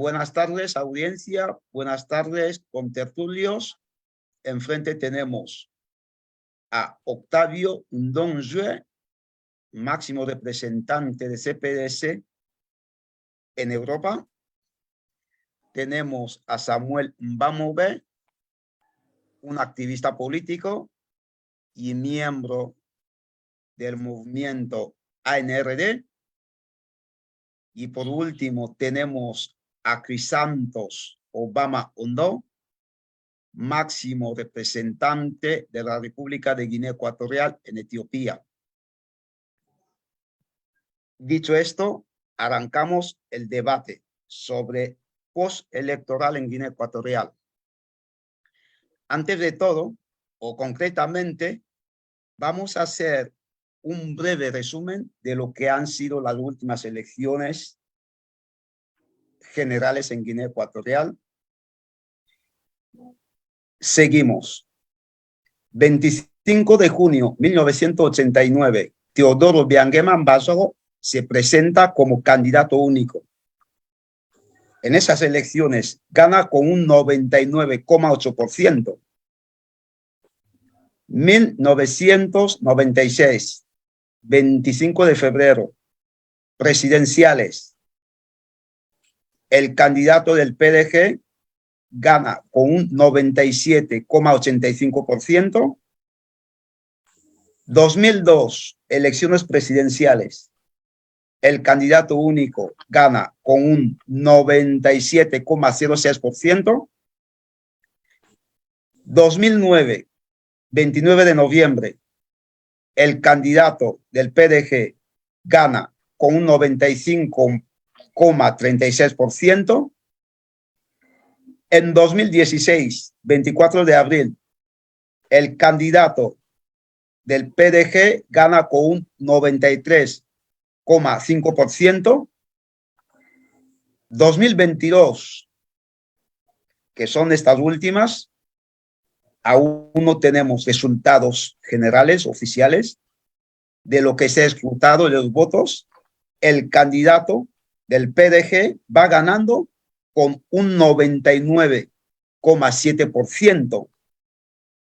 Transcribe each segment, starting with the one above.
Buenas tardes, audiencia. Buenas tardes, contertulios. Enfrente tenemos a Octavio Ndongue, máximo representante de CPDS en Europa. Tenemos a Samuel Mbamobe, un activista político y miembro del movimiento ANRD. Y por último tenemos a Crisantos Obama Ondo, máximo representante de la República de Guinea Ecuatorial en Etiopía. Dicho esto, arrancamos el debate sobre postelectoral en Guinea Ecuatorial. Antes de todo, o concretamente, vamos a hacer un breve resumen de lo que han sido las últimas elecciones generales en Guinea Ecuatorial. Seguimos. 25 de junio de 1989, Teodoro Biangema Mbasogo se presenta como candidato único. En esas elecciones gana con un 99,8%. 1996, 25 de febrero, presidenciales. El candidato del PDG gana con un 97,85%. 2002, elecciones presidenciales. El candidato único gana con un 97,06%. 2009, 29 de noviembre, el candidato del PDG gana con un 95,36%. En 2016, 24 de abril, el candidato del PDG gana con un 93,5%. 2022, que son estas últimas, aún no tenemos resultados generales, oficiales, de lo que se ha escrutado de los votos. El candidato del PDG va ganando con un 99,7%,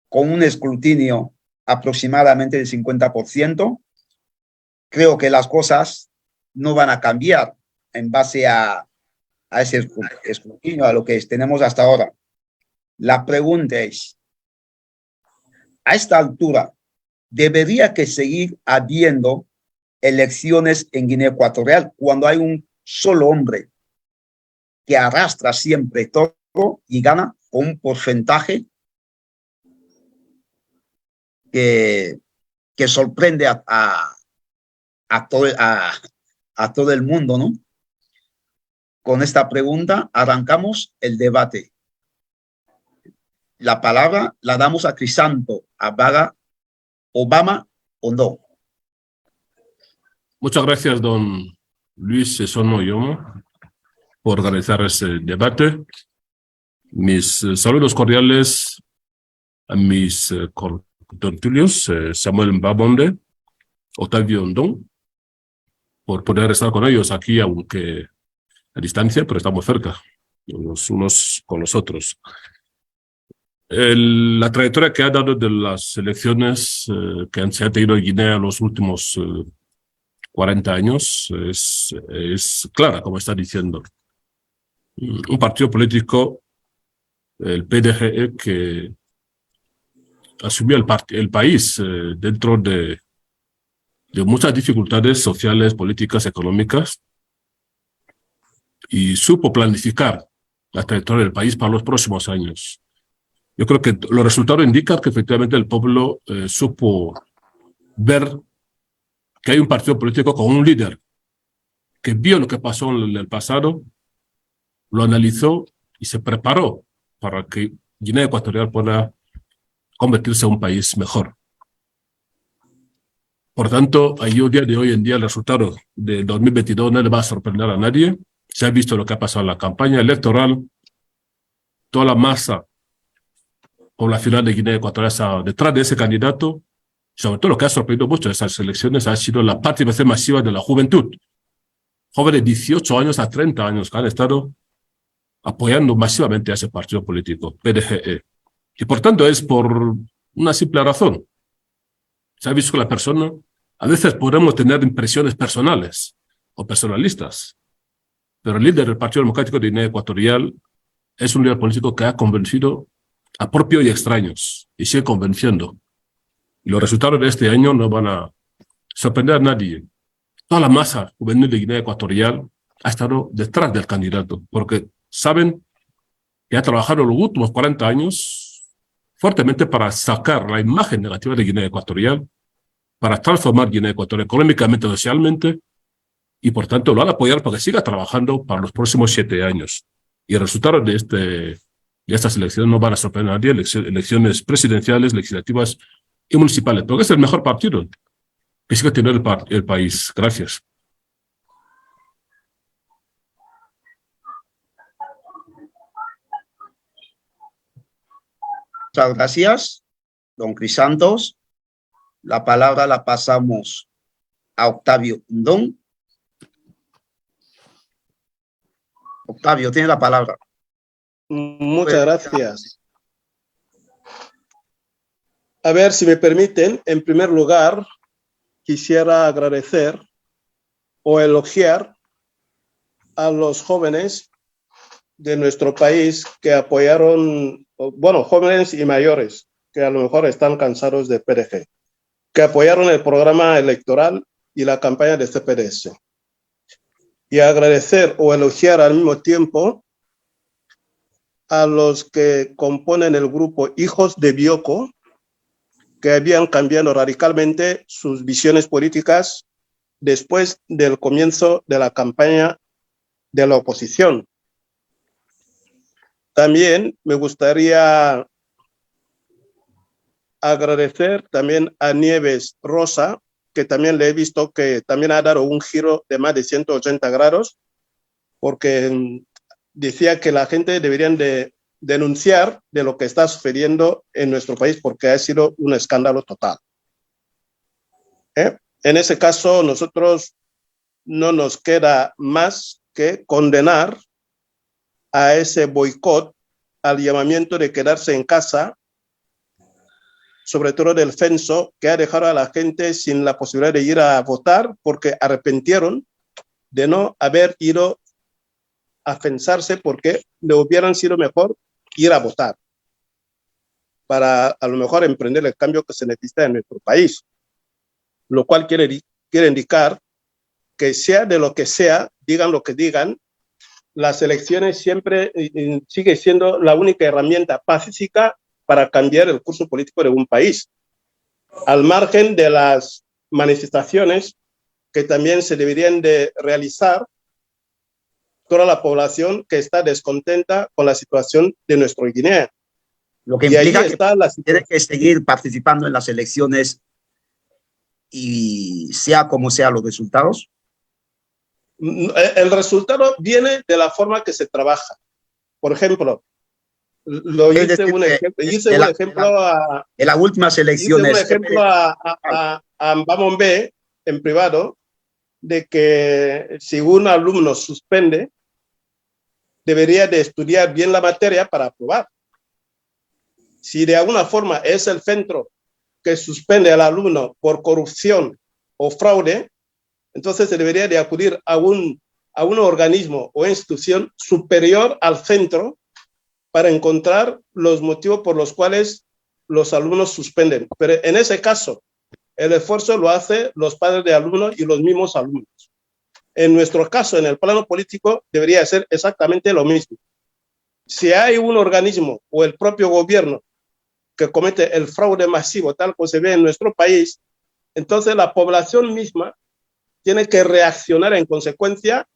con un escrutinio aproximadamente del 50%. Creo que las cosas no van a cambiar en base a ese escrutinio, a lo que tenemos hasta ahora. La pregunta es, a esta altura, ¿debería que seguir habiendo elecciones en Guinea Ecuatorial cuando hay un solo hombre que arrastra siempre todo y gana con un porcentaje que sorprende a todo el mundo, ¿no? Con esta pregunta arrancamos el debate. La palabra la damos a Crisanto Obama Ondo. Muchas gracias, don Luis Sesono Yomo, por organizar este debate. Mis saludos cordiales a mis contertulios, Samuel Mbabonde, Octavio Ndong, por poder estar con ellos aquí, aunque a distancia, pero estamos cerca, los unos con los otros. La trayectoria que ha dado de las elecciones que se ha tenido en Guinea los últimos 40 años es clara, como está diciendo. Un partido político, el PDG, que asumió el país dentro de muchas dificultades sociales, políticas, económicas, y supo planificar la trayectoria del país para los próximos años. Yo creo que los resultados indican que efectivamente el pueblo supo ver que hay un partido político con un líder que vio lo que pasó en el pasado, lo analizó y se preparó para que Guinea Ecuatorial pueda convertirse en un país mejor. Por tanto, a día de hoy en día el resultado de 2022 no le va a sorprender a nadie. Se ha visto lo que ha pasado en la campaña electoral. Toda la masa poblacional de Guinea Ecuatorial está detrás de ese candidato. Sobre todo lo que ha sorprendido mucho de esas elecciones ha sido la participación masiva de la juventud. Jóvenes de 18 años a 30 años que han estado apoyando masivamente a ese partido político, PDGE. Y por tanto es por una simple razón. Se ha visto que la persona, a veces podemos tener impresiones personales o personalistas, pero el líder del Partido Democrático de Guinea Ecuatorial es un líder político que ha convencido a propios y extraños y sigue convenciendo. Y los resultados de este año no van a sorprender a nadie. Toda la masa juvenil de Guinea Ecuatorial ha estado detrás del candidato, porque saben que ha trabajado los últimos 40 años fuertemente para sacar la imagen negativa de Guinea Ecuatorial, para transformar Guinea Ecuatorial económicamente, socialmente, y por tanto lo han apoyado para que siga trabajando para los próximos 7 años. Y el resultado de estas elecciones no van a sorprender a nadie, elecciones presidenciales, legislativas y municipales, porque es el mejor partido que sigue teniendo el país. Gracias. Muchas gracias, don Crisantos. La palabra la pasamos a Octavio Ndong. Octavio, tiene la palabra. Muchas gracias. A ver, si me permiten, en primer lugar, quisiera agradecer o elogiar a los jóvenes de nuestro país que apoyaron, bueno, jóvenes y mayores, que a lo mejor están cansados de PDG, que apoyaron el programa electoral y la campaña de CPDS. Y agradecer o elogiar al mismo tiempo a los que componen el grupo Hijos de Bioko, que habían cambiado radicalmente sus visiones políticas después del comienzo de la campaña de la oposición. También me gustaría agradecer también a Nieves Rosa, que también le he visto que también ha dado un giro de más de 180 grados, porque decía que la gente debería de denunciar de lo que está sucediendo en nuestro país, porque ha sido un escándalo total. En ese caso, nosotros no nos queda más que condenar a ese boicot, al llamamiento de quedarse en casa, sobre todo del censo, que ha dejado a la gente sin la posibilidad de ir a votar porque arrepintieron de no haber ido a censarse, porque le hubieran sido mejor ir a votar para a lo mejor emprender el cambio que se necesita en nuestro país, lo cual quiere indicar que sea de lo que sea, digan lo que digan, las elecciones siempre sigue siendo la única herramienta pacífica para cambiar el curso político de un país, al margen de las manifestaciones que también se deberían de realizar toda la población que está descontenta con la situación de nuestro Guinea. Lo que implica que tiene que seguir participando en las elecciones y sea como sean los resultados. El resultado viene de la forma que se trabaja. Por ejemplo, hice un ejemplo en las últimas elecciones. Hice un ejemplo a Mbamombe en privado de que si un alumno suspende, debería de estudiar bien la materia para aprobar. Si de alguna forma es el centro que suspende al alumno por corrupción o fraude, entonces se debería de acudir a un organismo o institución superior al centro para encontrar los motivos por los cuales los alumnos suspenden. Pero en ese caso, el esfuerzo lo hacen los padres de alumnos y los mismos alumnos. En nuestro caso, en el plano político, debería ser exactamente lo mismo. Si hay un organismo o el propio gobierno que comete el fraude masivo, tal como se ve en nuestro país, entonces la población misma tiene que reaccionar en consecuencia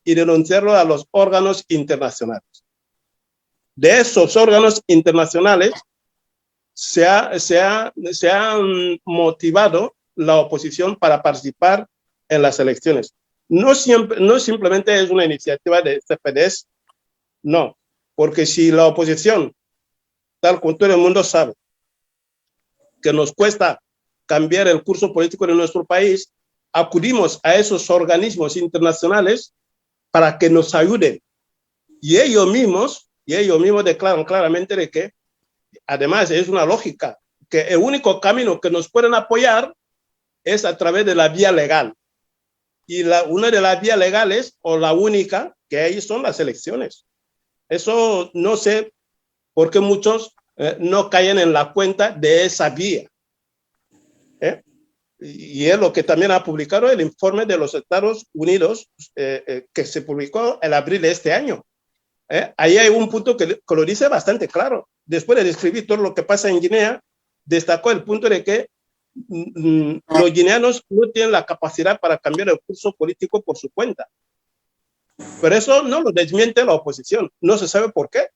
y denunciarlo a los órganos internacionales. De esos órganos internacionales se ha motivado la oposición para participar en las elecciones. No simplemente es una iniciativa de CPDS, no, porque si la oposición, tal como todo el mundo sabe, que nos cuesta cambiar el curso político de nuestro país, acudimos a esos organismos internacionales para que nos ayuden Y ellos mismos declaran claramente de que, además, es una lógica, que el único camino que nos pueden apoyar es a través de la vía legal. Y una de las vías legales, o la única, que hay son las elecciones. Eso no sé por qué muchos no caen en la cuenta de esa vía. Y es lo que también ha publicado el informe de los Estados Unidos que se publicó en abril de este año. Ahí hay un punto que lo dice bastante claro. Después de describir todo lo que pasa en Guinea, destacó el punto de que los guineanos no tienen la capacidad para cambiar el curso político por su cuenta. Pero eso no lo desmiente la oposición. No se sabe por qué.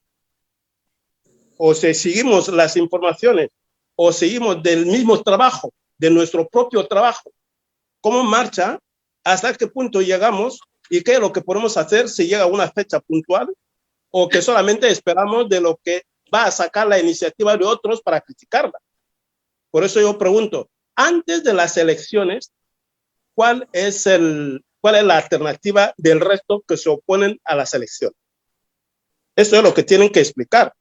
O si seguimos las informaciones, o seguimos del mismo trabajo, de nuestro propio trabajo, cómo marcha, hasta qué punto llegamos y qué es lo que podemos hacer si llega a una fecha puntual, o que solamente esperamos de lo que va a sacar la iniciativa de otros para criticarla. Por eso yo pregunto, antes de las elecciones, ¿cuál es la alternativa del resto que se oponen a las elecciones? Eso es lo que tienen que explicar.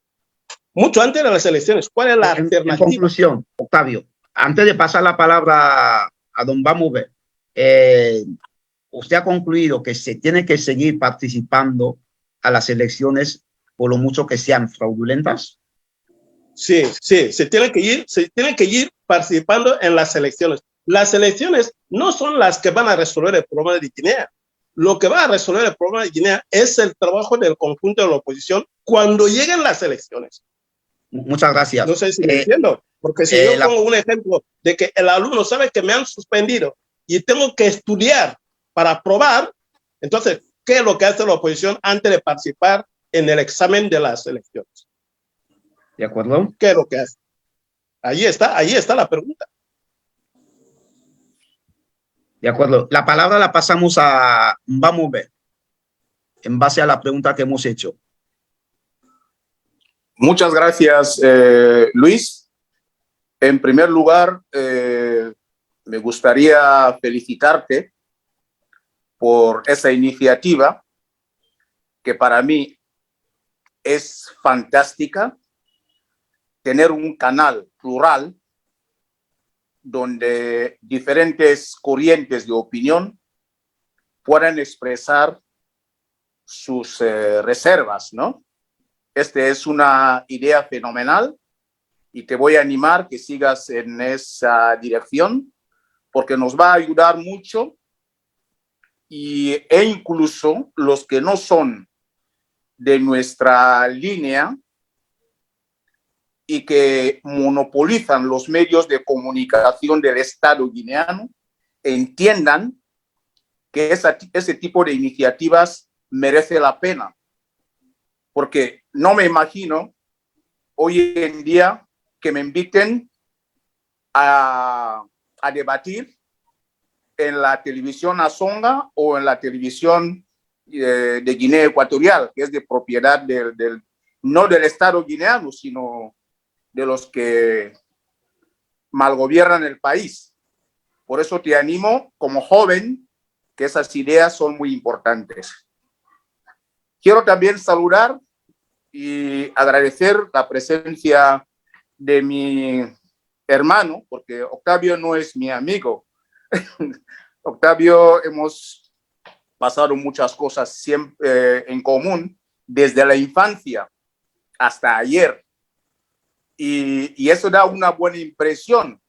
Mucho antes de las elecciones, ¿cuál es la alternativa? En conclusión, Octavio, antes de pasar la palabra a don Bamube, usted ha concluido que se tiene que seguir participando a las elecciones por lo mucho que sean fraudulentas. Sí, se tiene que ir participando en las elecciones. Las elecciones no son las que van a resolver el problema de Guinea. Lo que va a resolver el problema de Guinea es el trabajo del conjunto de la oposición cuando lleguen las elecciones. Muchas gracias. No sé si me entiendo, porque si yo pongo un ejemplo de que el alumno sabe que me han suspendido y tengo que estudiar para aprobar, entonces, ¿qué es lo que hace la oposición antes de participar en el examen de las elecciones? ¿De acuerdo? ¿Qué es lo que hace? Ahí está la pregunta. De acuerdo. La palabra la pasamos a Bamube, en base a la pregunta que hemos hecho. Muchas gracias, Luis. En primer lugar, me gustaría felicitarte por esa iniciativa que para mí es fantástica. Tener un canal plural donde diferentes corrientes de opinión puedan expresar sus reservas, ¿no? Esta es una idea fenomenal y te voy a animar que sigas en esa dirección porque nos va a ayudar mucho e incluso los que no son de nuestra línea y que monopolizan los medios de comunicación del Estado guineano entiendan que ese tipo de iniciativas merece la pena. Porque no me imagino hoy en día que me inviten a debatir en la televisión Azonga o en la televisión de Guinea Ecuatorial, que es de propiedad no del Estado guineano, sino de los que malgobiernan el país. Por eso te animo como joven, que esas ideas son muy importantes. Quiero también saludar y agradecer la presencia de mi hermano, porque Octavio no es mi amigo. Octavio, hemos pasado muchas cosas siempre en común, desde la infancia hasta ayer. Y eso da una buena impresión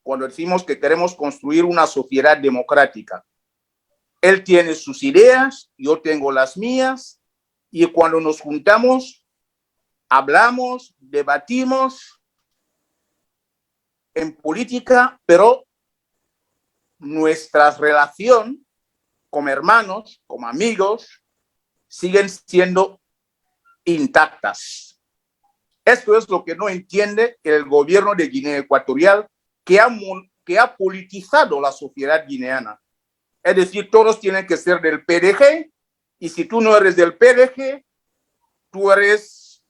cuando decimos que queremos construir una sociedad democrática. Él tiene sus ideas, yo tengo las mías, y cuando nos juntamos, hablamos, debatimos en política, pero nuestra relación como hermanos, como amigos, siguen siendo intactas. Esto es lo que no entiende el gobierno de Guinea Ecuatorial, que ha politizado la sociedad guineana. Es decir, todos tienen que ser del PDG, y si tú no eres del PDG, tú eres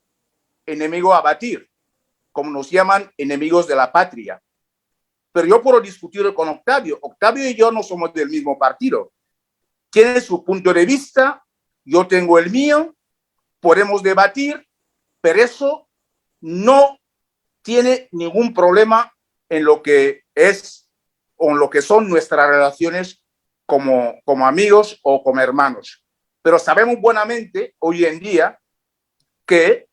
enemigo a batir, como nos llaman enemigos de la patria. Pero yo puedo discutir con Octavio. Octavio y yo no somos del mismo partido. Tiene su punto de vista, yo tengo el mío, podemos debatir, pero eso no tiene ningún problema en lo que es o en lo que son nuestras relaciones como amigos o como hermanos. Pero sabemos buenamente hoy en día que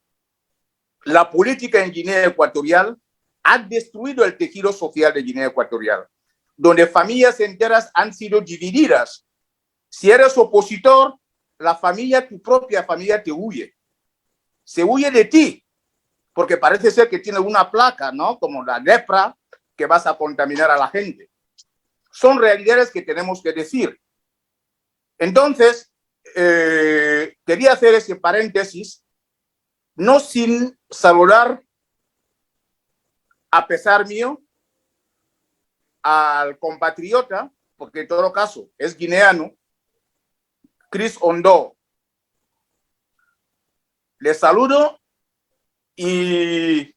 la política en Guinea Ecuatorial ha destruido el tejido social de Guinea Ecuatorial, donde familias enteras han sido divididas. Si eres opositor, la familia, tu propia familia te huye. Se huye de ti, porque parece ser que tiene una placa, ¿no? Como la lepra, que vas a contaminar a la gente. Son realidades que tenemos que decir. Entonces, quería hacer ese paréntesis, no sin saludar, a pesar mío, al compatriota, porque en todo caso es guineano, Chris Ondo. Le saludo y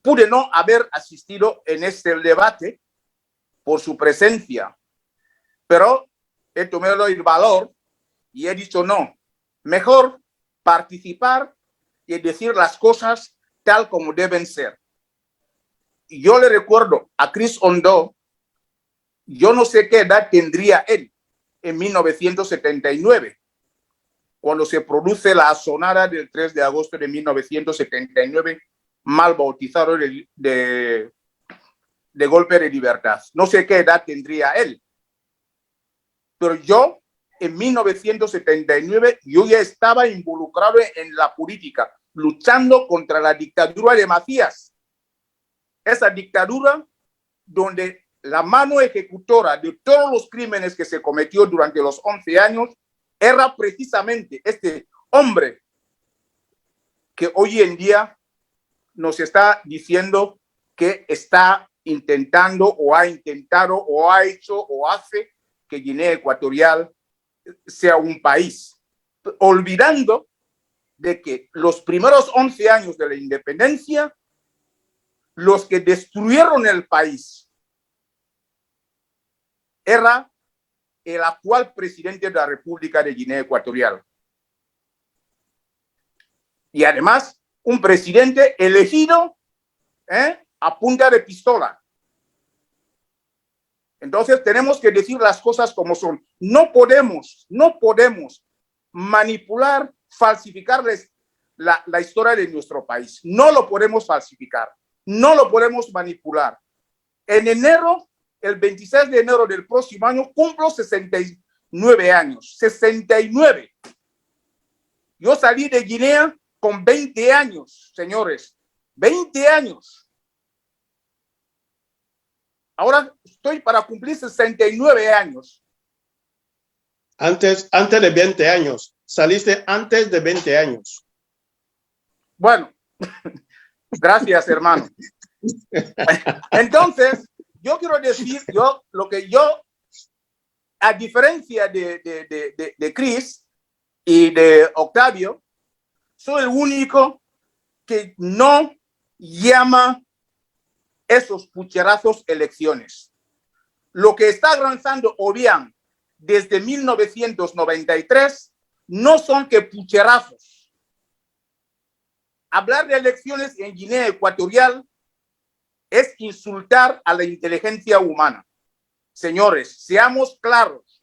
pude no haber asistido en este debate por su presencia, pero he tomado el valor y he dicho no, mejor participar y decir las cosas tal como deben ser. Y yo le recuerdo a Chris Ondo, yo no sé qué edad tendría él en 1979, cuando se produce la asonada del 3 de agosto de 1979, mal bautizado de golpe de libertad. No sé qué edad tendría él, pero yo en 1979 yo ya estaba involucrado en la política, luchando contra la dictadura de Macías. Esa dictadura donde la mano ejecutora de todos los crímenes que se cometió durante los 11 años era precisamente este hombre que hoy en día nos está diciendo que está intentando o ha intentado o ha hecho o hace que Guinea Ecuatorial sea un país, olvidando de que los primeros 11 años de la independencia, los que destruyeron el país era el actual presidente de la República de Guinea Ecuatorial. Y además, un presidente elegido a punta de pistola. Entonces, tenemos que decir las cosas como son. No podemos manipular, falsificar la historia de nuestro país. No lo podemos falsificar. No lo podemos manipular. En enero, el 26 de enero del próximo año, cumplo 69 años. 69. Yo salí de Guinea con 20 años, señores. 20 años. Ahora estoy para cumplir 69 años. Antes de 20 años. Saliste antes de 20 años. Bueno, gracias, hermano. Entonces, yo quiero decir, a diferencia de Chris y de Octavio, soy el único que no llama esos pucherazos elecciones. Lo que está lanzando Obiang desde 1993 no son que pucherazos. Hablar de elecciones en Guinea Ecuatorial es insultar a la inteligencia humana. Señores, seamos claros.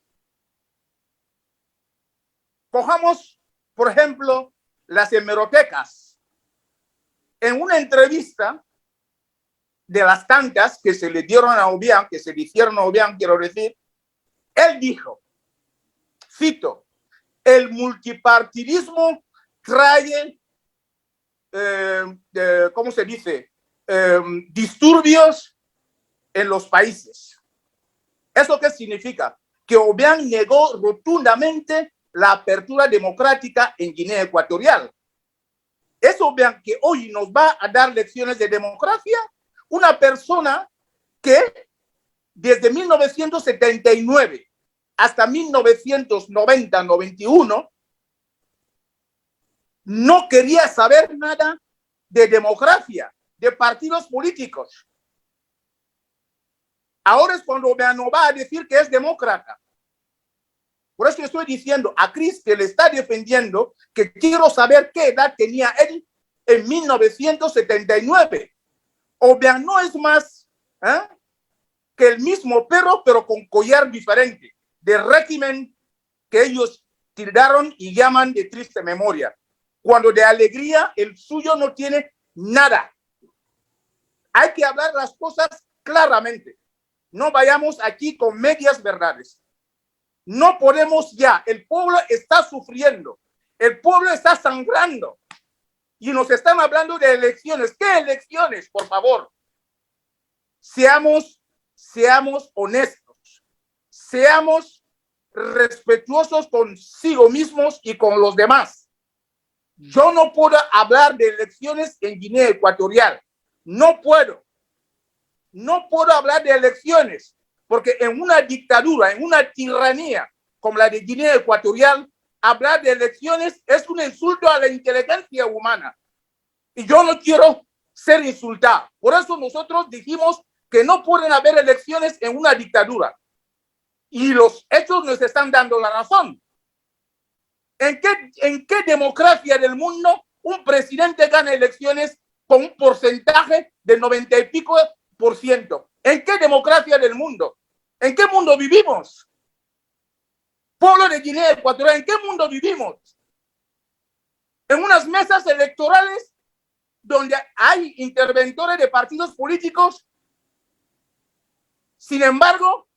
Cojamos, por ejemplo, las hemerotecas. En una entrevista de las tantas que se le dieron a Obiang, que se le hicieron a Obiang, quiero decir, él dijo, cito, el multipartidismo trae, ¿cómo se dice? Disturbios en los países. ¿Eso qué significa? Que Obiang negó rotundamente la apertura democrática en Guinea Ecuatorial. ¿Es Obiang que hoy nos va a dar lecciones de democracia? Una persona que desde 1979 hasta 1990-91 no quería saber nada de democracia, de partidos políticos. Ahora es cuando Obiang va a decir que es demócrata. Por eso estoy diciendo a Chris, que le está defendiendo, que quiero saber qué edad tenía él en 1979. O bien no es más que el mismo perro, pero con collar diferente, del régimen que ellos tildaron y llaman de triste memoria, cuando de alegría el suyo no tiene nada. Hay que hablar las cosas claramente. No vayamos aquí con medias verdades. No podemos ya. El pueblo está sufriendo. El pueblo está sangrando. Y nos están hablando de elecciones. ¿Qué elecciones, por favor? Seamos honestos. Seamos respetuosos consigo mismos y con los demás. Yo no puedo hablar de elecciones en Guinea Ecuatorial. No puedo. No puedo hablar de elecciones, porque en una dictadura, en una tiranía como la de Guinea Ecuatorial, hablar de elecciones es un insulto a la inteligencia humana. Y yo no quiero ser insultado. Por eso nosotros dijimos que no pueden haber elecciones en una dictadura. Y los hechos nos están dando la razón. ¿En qué democracia del mundo un presidente gana elecciones con un porcentaje de 90 y pico %? ¿En qué democracia del mundo? ¿En qué mundo vivimos? Pueblo de Guinea Ecuatorial, ¿en qué mundo vivimos? En unas mesas electorales donde hay interventores de partidos políticos. Sin embargo,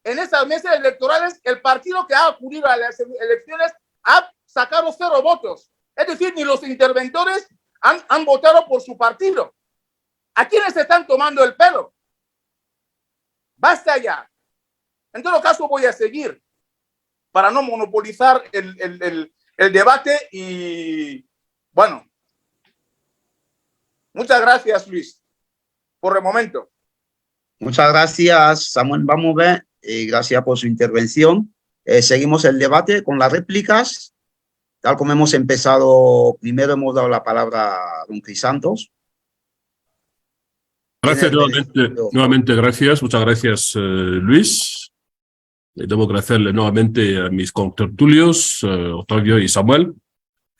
en esas mesas electorales, el partido que ha acudido a las elecciones ha sacado 0 votos. Es decir, ni los interventores han votado por su partido. ¿A quiénes se están tomando el pelo? Basta ya. En todo caso, voy a seguir para no monopolizar el debate. Y bueno, muchas gracias, Luis, por el momento. Muchas gracias, Samuel Bamové, gracias por su intervención. Seguimos el debate con las réplicas. Tal como hemos empezado, primero hemos dado la palabra a don Crisantos. Gracias nuevamente, gracias. Muchas gracias, Luis. Debo agradecerle nuevamente a mis contertulios, Octavio y Samuel,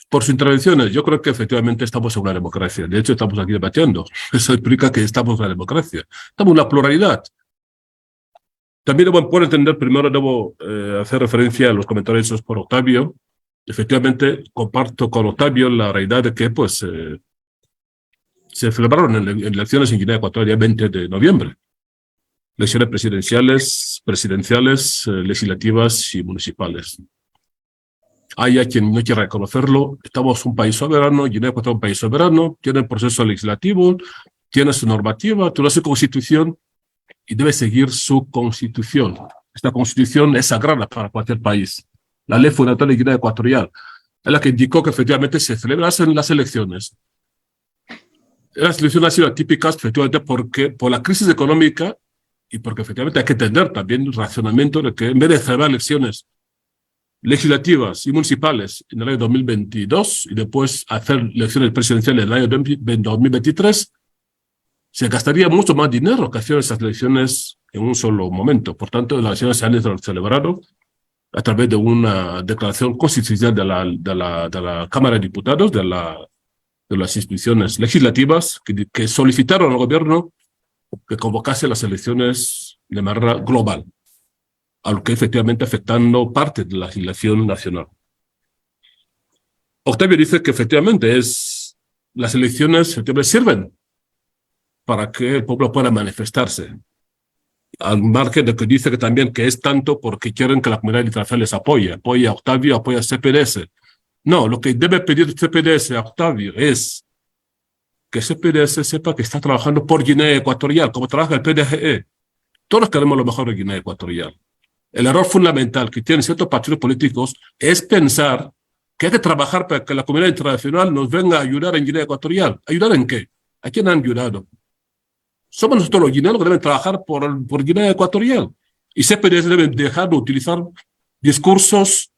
por sus intervenciones. Yo creo que efectivamente estamos en una democracia. De hecho, estamos aquí debatiendo. Eso explica que estamos en una democracia. Estamos en una pluralidad. También, por entender, primero debo hacer referencia a los comentarios hechos por Octavio. Efectivamente, comparto con Octavio la realidad de que se celebraron elecciones en Guinea Ecuatorial el 20 de noviembre. Elecciones presidenciales, legislativas y municipales. Hay quien no quiere reconocerlo. Estamos un país soberano, Guinea Ecuatorial es un país soberano, tiene el proceso legislativo, tiene su normativa, tiene su constitución y debe seguir su constitución. Esta constitución es sagrada para cualquier país. La ley fundamental de Guinea Ecuatorial es la que indicó que efectivamente se celebrasen las elecciones. Las elecciones han sido atípicas efectivamente por la crisis económica y porque efectivamente hay que entender también el racionamiento de que en vez de celebrar elecciones legislativas y municipales en el año 2022 y después hacer elecciones presidenciales en el año 2023, se gastaría mucho más dinero que hacer esas elecciones en un solo momento. Por tanto, las elecciones se han celebrado a través de una declaración constitucional de la Cámara de Diputados, de las instituciones legislativas, que solicitaron al gobierno que convocase las elecciones de manera global, a lo que efectivamente afectando parte de la legislación nacional. Octavio dice que efectivamente las elecciones sirven para que el pueblo pueda manifestarse, al margen de que dice que también que es tanto porque quieren que la comunidad internacional les apoye a Octavio, apoya a CPDS. No, lo que debe pedir CPDS a Octavio es que CPDS sepa que está trabajando por Guinea Ecuatorial, como trabaja el PDGE. Todos queremos lo mejor de Guinea Ecuatorial. El error fundamental que tienen ciertos partidos políticos es pensar que hay que trabajar para que la comunidad internacional nos venga a ayudar en Guinea Ecuatorial. ¿Ayudar en qué? ¿A quién han ayudado? Somos nosotros los guineanos que deben trabajar por Guinea Ecuatorial. Y CPDS debe dejar de utilizar discursos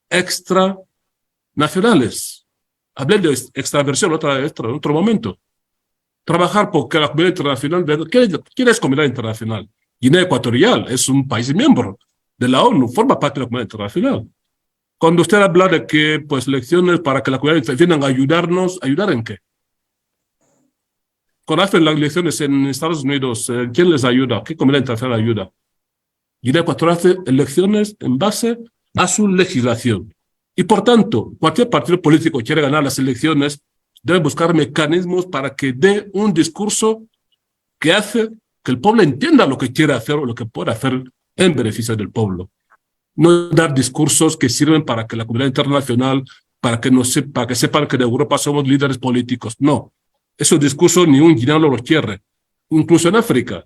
extranacionales. Hablé de extraversión en otro momento. Trabajar porque la comunidad internacional... ¿Quién es comunidad internacional? Guinea Ecuatorial es un país miembro de la ONU, forma parte de la comunidad internacional. Cuando usted habla de que, pues, elecciones para que la comunidad internacional vengan a ayudarnos, ¿ayudar en qué? Cuando hacen las elecciones en Estados Unidos, ¿quién les ayuda? ¿Qué comunidad internacional ayuda? Guinea Ecuatorial hace elecciones en base a su legislación. Y por tanto, cualquier partido político que quiera ganar las elecciones debe buscar mecanismos para que dé un discurso que hace que el pueblo entienda lo que quiere hacer o lo que puede hacer en beneficio del pueblo. No dar discursos que sirven para que la comunidad internacional, para que sepan que en Europa somos líderes políticos. No, esos discursos ni un guineano los quiere. Incluso en África.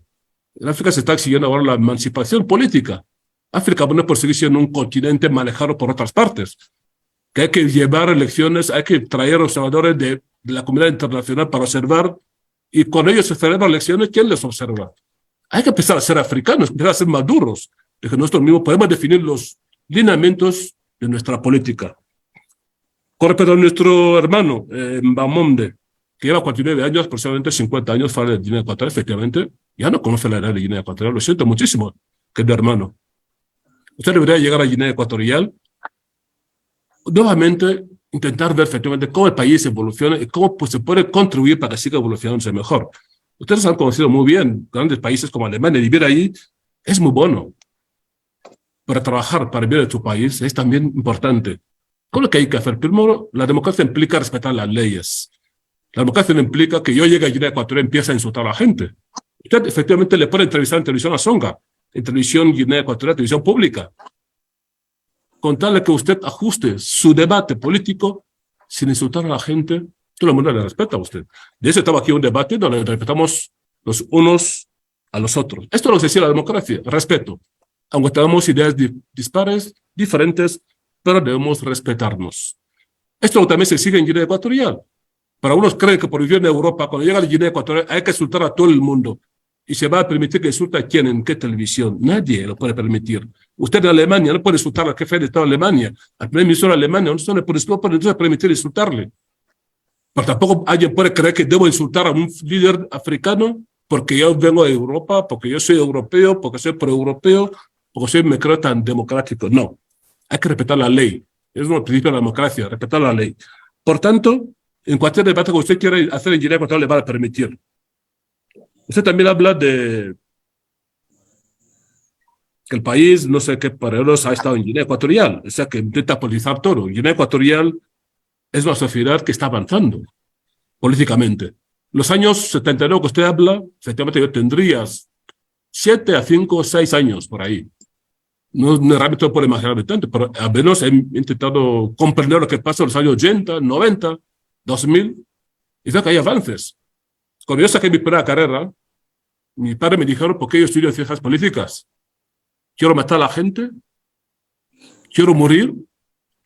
En África se está exigiendo ahora la emancipación política. África no por seguir siendo un continente manejado por otras partes. Que hay que llevar elecciones, hay que traer observadores de la comunidad internacional para observar, y cuando ellos se celebran elecciones, ¿quién les observa? Hay que empezar a ser africanos, empezar a ser maduros, de que nosotros mismos podemos definir los lineamientos de nuestra política. Con respecto a nuestro hermano, Mbamonde, que lleva 49 años, aproximadamente 50 años fuera de Guinea Ecuatorial, efectivamente, ya no conoce la edad de Guinea Ecuatorial, lo siento muchísimo, querido hermano. Usted debería llegar a Guinea Ecuatorial, nuevamente intentar ver efectivamente cómo el país evoluciona y cómo, pues, se puede contribuir para que siga evolucionándose mejor. Ustedes han conocido muy bien grandes países como Alemania, y vivir ahí es muy bueno. Para trabajar para el bien de tu país es también importante. ¿Qué es lo que hay que hacer? Primero, la democracia implica respetar las leyes. La democracia no implica que yo llegue a Guinea Ecuatorial y empiece a insultar a la gente. Usted efectivamente le puede entrevistar en televisión a Songa, en televisión Guinea Ecuatorial, televisión pública, con tal de que usted ajuste su debate político sin insultar a la gente. Todo el mundo le respeta a usted. De eso estaba aquí un debate donde respetamos los unos a los otros. Esto es lo que decía la democracia, respeto. Aunque tengamos ideas dispares, diferentes, pero debemos respetarnos. Esto también se sigue en Guinea Ecuatorial. Para unos creen que por vivir en Europa, cuando llega a Guinea Ecuatorial, hay que insultar a todo el mundo. ¿Y se va a permitir que insulte a quién? ¿En qué televisión? Nadie lo puede permitir. Usted en Alemania no puede insultar al jefe de Estado de Alemania, al primer ministro de Alemania, no le puede permitir insultarle. Pero tampoco alguien puede creer que debo insultar a un líder africano porque yo vengo de Europa, porque yo soy europeo, porque soy pro-europeo, porque me creo tan democrático. No, hay que respetar la ley. Es un principio de la democracia, respetar la ley. Por tanto, en cualquier debate que usted quiera hacer en Guinea Ecuatorial le va a permitir. Usted también habla de que el país, no sé qué periodos ha estado en Guinea Ecuatorial, o sea, que intenta politizar todo. Guinea Ecuatorial es una sociedad que está avanzando políticamente. Los años 79 que usted habla, efectivamente yo tendría 7 a 5 o 6 años por ahí. No realmente no puedo imaginarme tanto, pero al menos he intentado comprender lo que pasa en los años 80, 90, 2000, y veo que hay avances. Cuando yo saqué mi primera carrera, mi padre me dijeron, ¿por qué yo estudio ciencias políticas? ¿Quiero matar a la gente? ¿Quiero morir?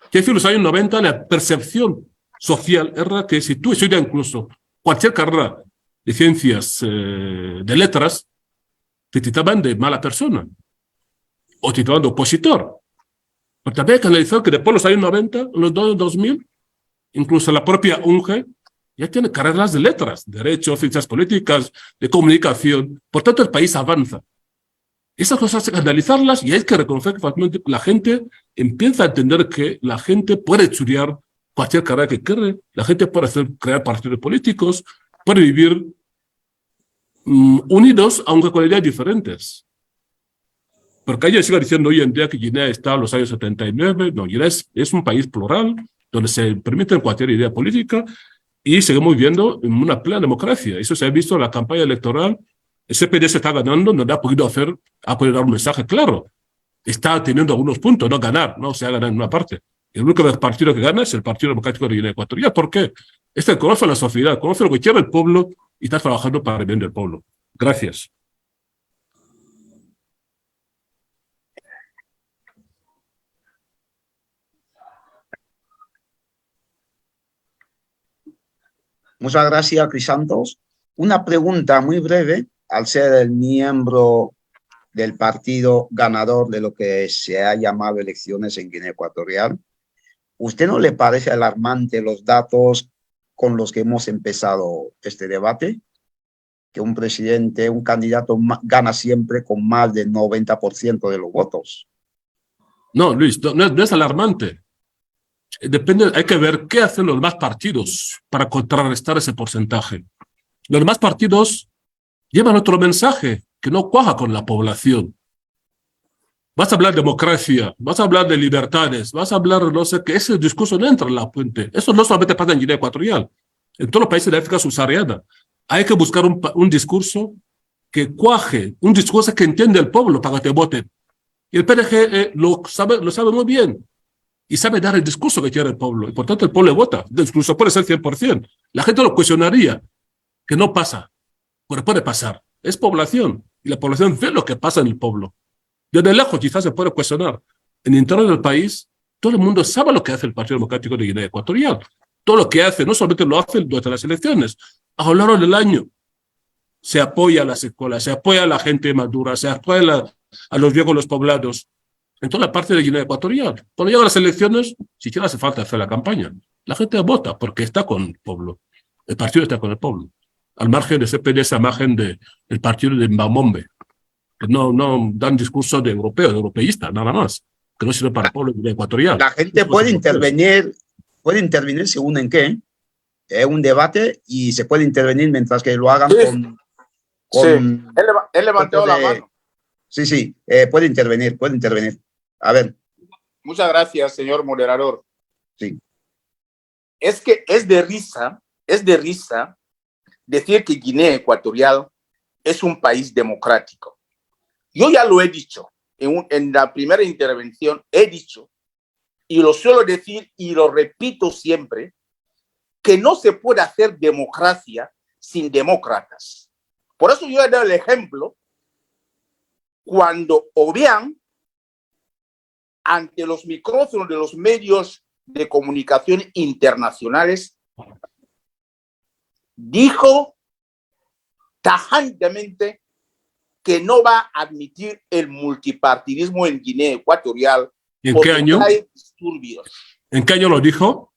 Que en los años 90 la percepción social era que si tú estudias incluso cualquier carrera de ciencias, de letras, te trataban de mala persona o te trataban de opositor. Pero también hay que analizar que después de los años 90, en los años 2000, incluso la propia UNGE ya tiene carreras de letras, derecho, ciencias políticas, de comunicación. Por tanto, el país avanza. Esas cosas hay que analizarlas y hay que reconocer que la gente empieza a entender que la gente puede estudiar cualquier carrera que quiere, la gente puede crear partidos políticos, puede vivir unidos, aunque con ideas diferentes. Porque alguien sigue diciendo hoy en día que Guinea está en los años 79, no, Guinea es un país plural, donde se permite cualquier idea política y seguimos viviendo en una plena democracia. Eso se ha visto en la campaña electoral. El CPD se está ganando, no ha podido dar un mensaje claro. Está teniendo algunos puntos, no ganar, no se ha ganado en una parte. El único partido que gana es el Partido Democrático de Guinea Ecuatorial. ¿Por qué? Este conoce a la sociedad, conoce lo que quiere el pueblo y está trabajando para el bien del pueblo. Gracias. Muchas gracias, Crisantos. Una pregunta muy breve, al ser el miembro del partido ganador de lo que se ha llamado elecciones en Guinea Ecuatorial. ¿Usted no le parece alarmante los datos con los que hemos empezado este debate? Que un presidente, un candidato gana siempre con más del 90% de los votos. No, Luis, no es alarmante. Depende, hay que ver qué hacen los demás partidos para contrarrestar ese porcentaje. Los demás partidos llevan otro mensaje que no cuaja con la población. Vas a hablar de democracia, vas a hablar de libertades, vas a hablar, no sé qué, ese discurso no entra en la fuente. Eso no solamente pasa en Guinea Ecuatorial, en todos los países de África subsahariana. Hay que buscar un discurso que cuaje, un discurso que entiende el pueblo para que te voten. Y el PNG lo sabe muy bien y sabe dar el discurso que quiere el pueblo. Y por tanto el pueblo le vota. El discurso puede ser 100%. La gente lo cuestionaría, que no pasa, pero puede pasar. Es población y la población ve lo que pasa en el pueblo. Desde lejos quizás se puede cuestionar. En el interior del país, todo el mundo sabe lo que hace el Partido Democrático de Guinea Ecuatorial. Todo lo que hace, no solamente lo hace durante las elecciones, a lo largo del año. Se apoya a las escuelas, se apoya a la gente madura, se apoya a los viejos, los poblados, en toda la parte de Guinea Ecuatorial. Cuando llegan las elecciones, siquiera hace falta hacer la campaña. La gente vota porque está con el pueblo. El partido está con el pueblo. Al margen de esa imagen del partido de Mbamombe, que no dan discurso de europeo, de europeísta, nada más, que no sirve para el pueblo de Guinea Ecuatorial. La gente puede intervenir según en qué. Es un debate y se puede intervenir mientras que lo hagan sí. Él levantó la mano. Sí, puede intervenir. A ver. Muchas gracias, señor moderador. Sí. Es que es de risa decir que Guinea Ecuatorial es un país democrático. Yo ya lo he dicho en la primera intervención, he dicho, y lo suelo decir y lo repito siempre, que no se puede hacer democracia sin demócratas. Por eso yo he dado el ejemplo cuando Obiang, ante los micrófonos de los medios de comunicación internacionales, dijo tajantemente que no va a admitir el multipartidismo en Guinea Ecuatorial. ¿En qué año? Hay disturbios. ¿En qué año lo dijo?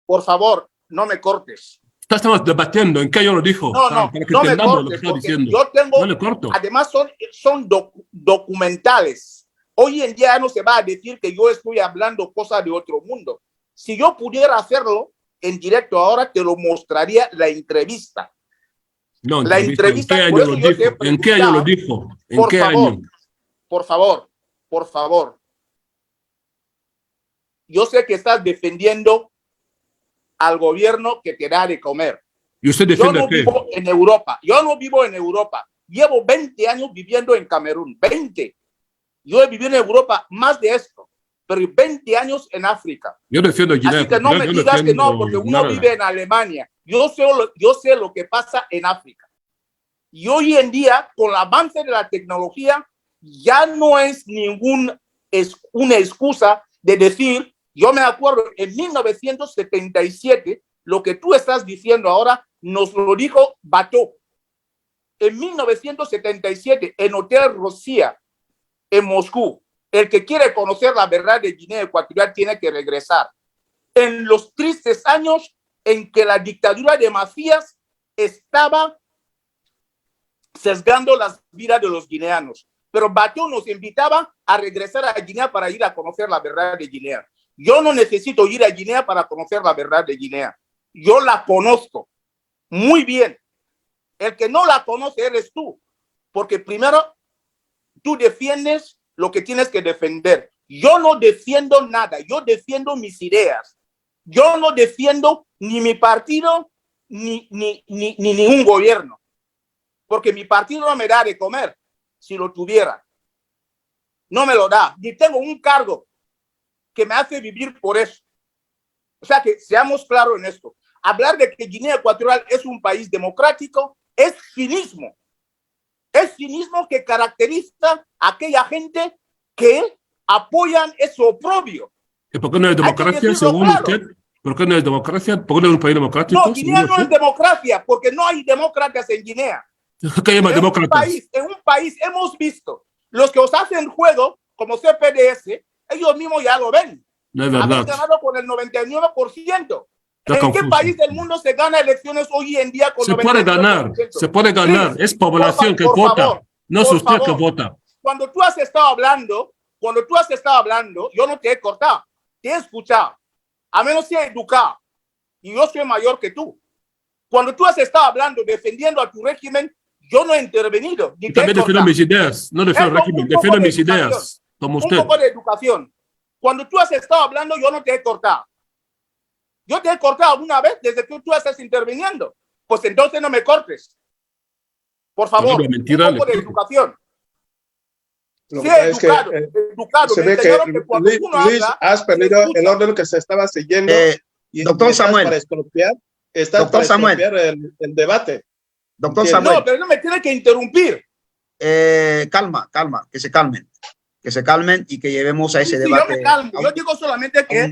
Por favor, no me cortes. Estamos debatiendo. ¿En qué año lo dijo? No me cortes, porque yo tengo, no le corto. Además son documentales. Hoy en día no se va a decir que yo estoy hablando cosas de otro mundo. Si yo pudiera hacerlo en directo ahora, te lo mostraría la entrevista. No, la entrevista. ¿En qué año lo dijo? ¿En qué año? Por favor. Yo sé que estás defendiendo al gobierno que te da de comer. ¿Y usted defiende qué? Yo no vivo en Europa. Llevo 20 años viviendo en Camerún. 20. Yo he vivido en Europa más de esto, pero 20 años en África. Yo defiendo Guinea. Así que no me digas que no, porque uno vive en Alemania. Yo sé lo que pasa en África. Y hoy en día, con el avance de la tecnología, ya no es una excusa de decir, yo me acuerdo en 1977, lo que tú estás diciendo ahora, nos lo dijo Bateau. En 1977, en Hotel Rosia, en Moscú, el que quiere conocer la verdad de Guinea Ecuatorial tiene que regresar. En los tristes años en que la dictadura de Macías estaba sesgando las vidas de los guineanos. Pero Bateau nos invitaba a regresar a Guinea para ir a conocer la verdad de Guinea. Yo no necesito ir a Guinea para conocer la verdad de Guinea. Yo la conozco muy bien. El que no la conoce eres tú, porque primero tú defiendes lo que tienes que defender. Yo no defiendo nada, yo defiendo mis ideas. Yo no defiendo ni mi partido ni un gobierno, porque mi partido no me da de comer. Si lo tuviera, no me lo da, ni tengo un cargo que me hace vivir por eso. O sea que seamos claros en esto. Hablar de que Guinea Ecuatorial es un país democrático es cinismo. Es cinismo que caracteriza a aquella gente que apoyan ese oprobio. ¿Y por qué no es democracia según usted? ¿Por qué no es democracia? ¿Por qué no es un país democrático? No, Guinea no es democracia porque no hay demócratas en Guinea. ¿Qué llama demócratas? En un país hemos visto los que os hacen juego como CPDS, ellos mismos ya lo ven. No es verdad. Han ganado con el 99%. Está ¿En confuso. qué país del mundo se gana elecciones hoy en día con 99%? Se puede ganar. Sí, es población que vota. No es usted que vota. Cuando tú has estado hablando cuando tú has estado hablando, yo no te he cortado, te he escuchado. A menos sea educado. Y yo soy mayor que tú. Cuando tú has estado hablando, defendiendo a tu régimen, yo no he intervenido. Ni te he También defiendo cortado. mis ideas. No defiendo el Eso, régimen, un poco defiendo de mis educación. ideas. Como Un usted. poco de educación. Cuando tú has estado hablando, yo no te he cortado. Yo te he cortado alguna vez desde que tú estás interviniendo. Pues entonces no me cortes. Por favor, Por la mentira, un poco le de corto. educación. Lo Sí, que pasa es que educado. se Me ve que enseñaron que cuando uno Luis, habla, has se perdido escucha. el orden que se estaba siguiendo y Doctor estás Samuel. para estropear, Doctor Samuel. el debate. Doctor Entiendo. Samuel, No, pero no me tiene que interrumpir. calma, que se calmen y que llevemos a ese Sí, debate. yo me calmo. Yo digo solamente que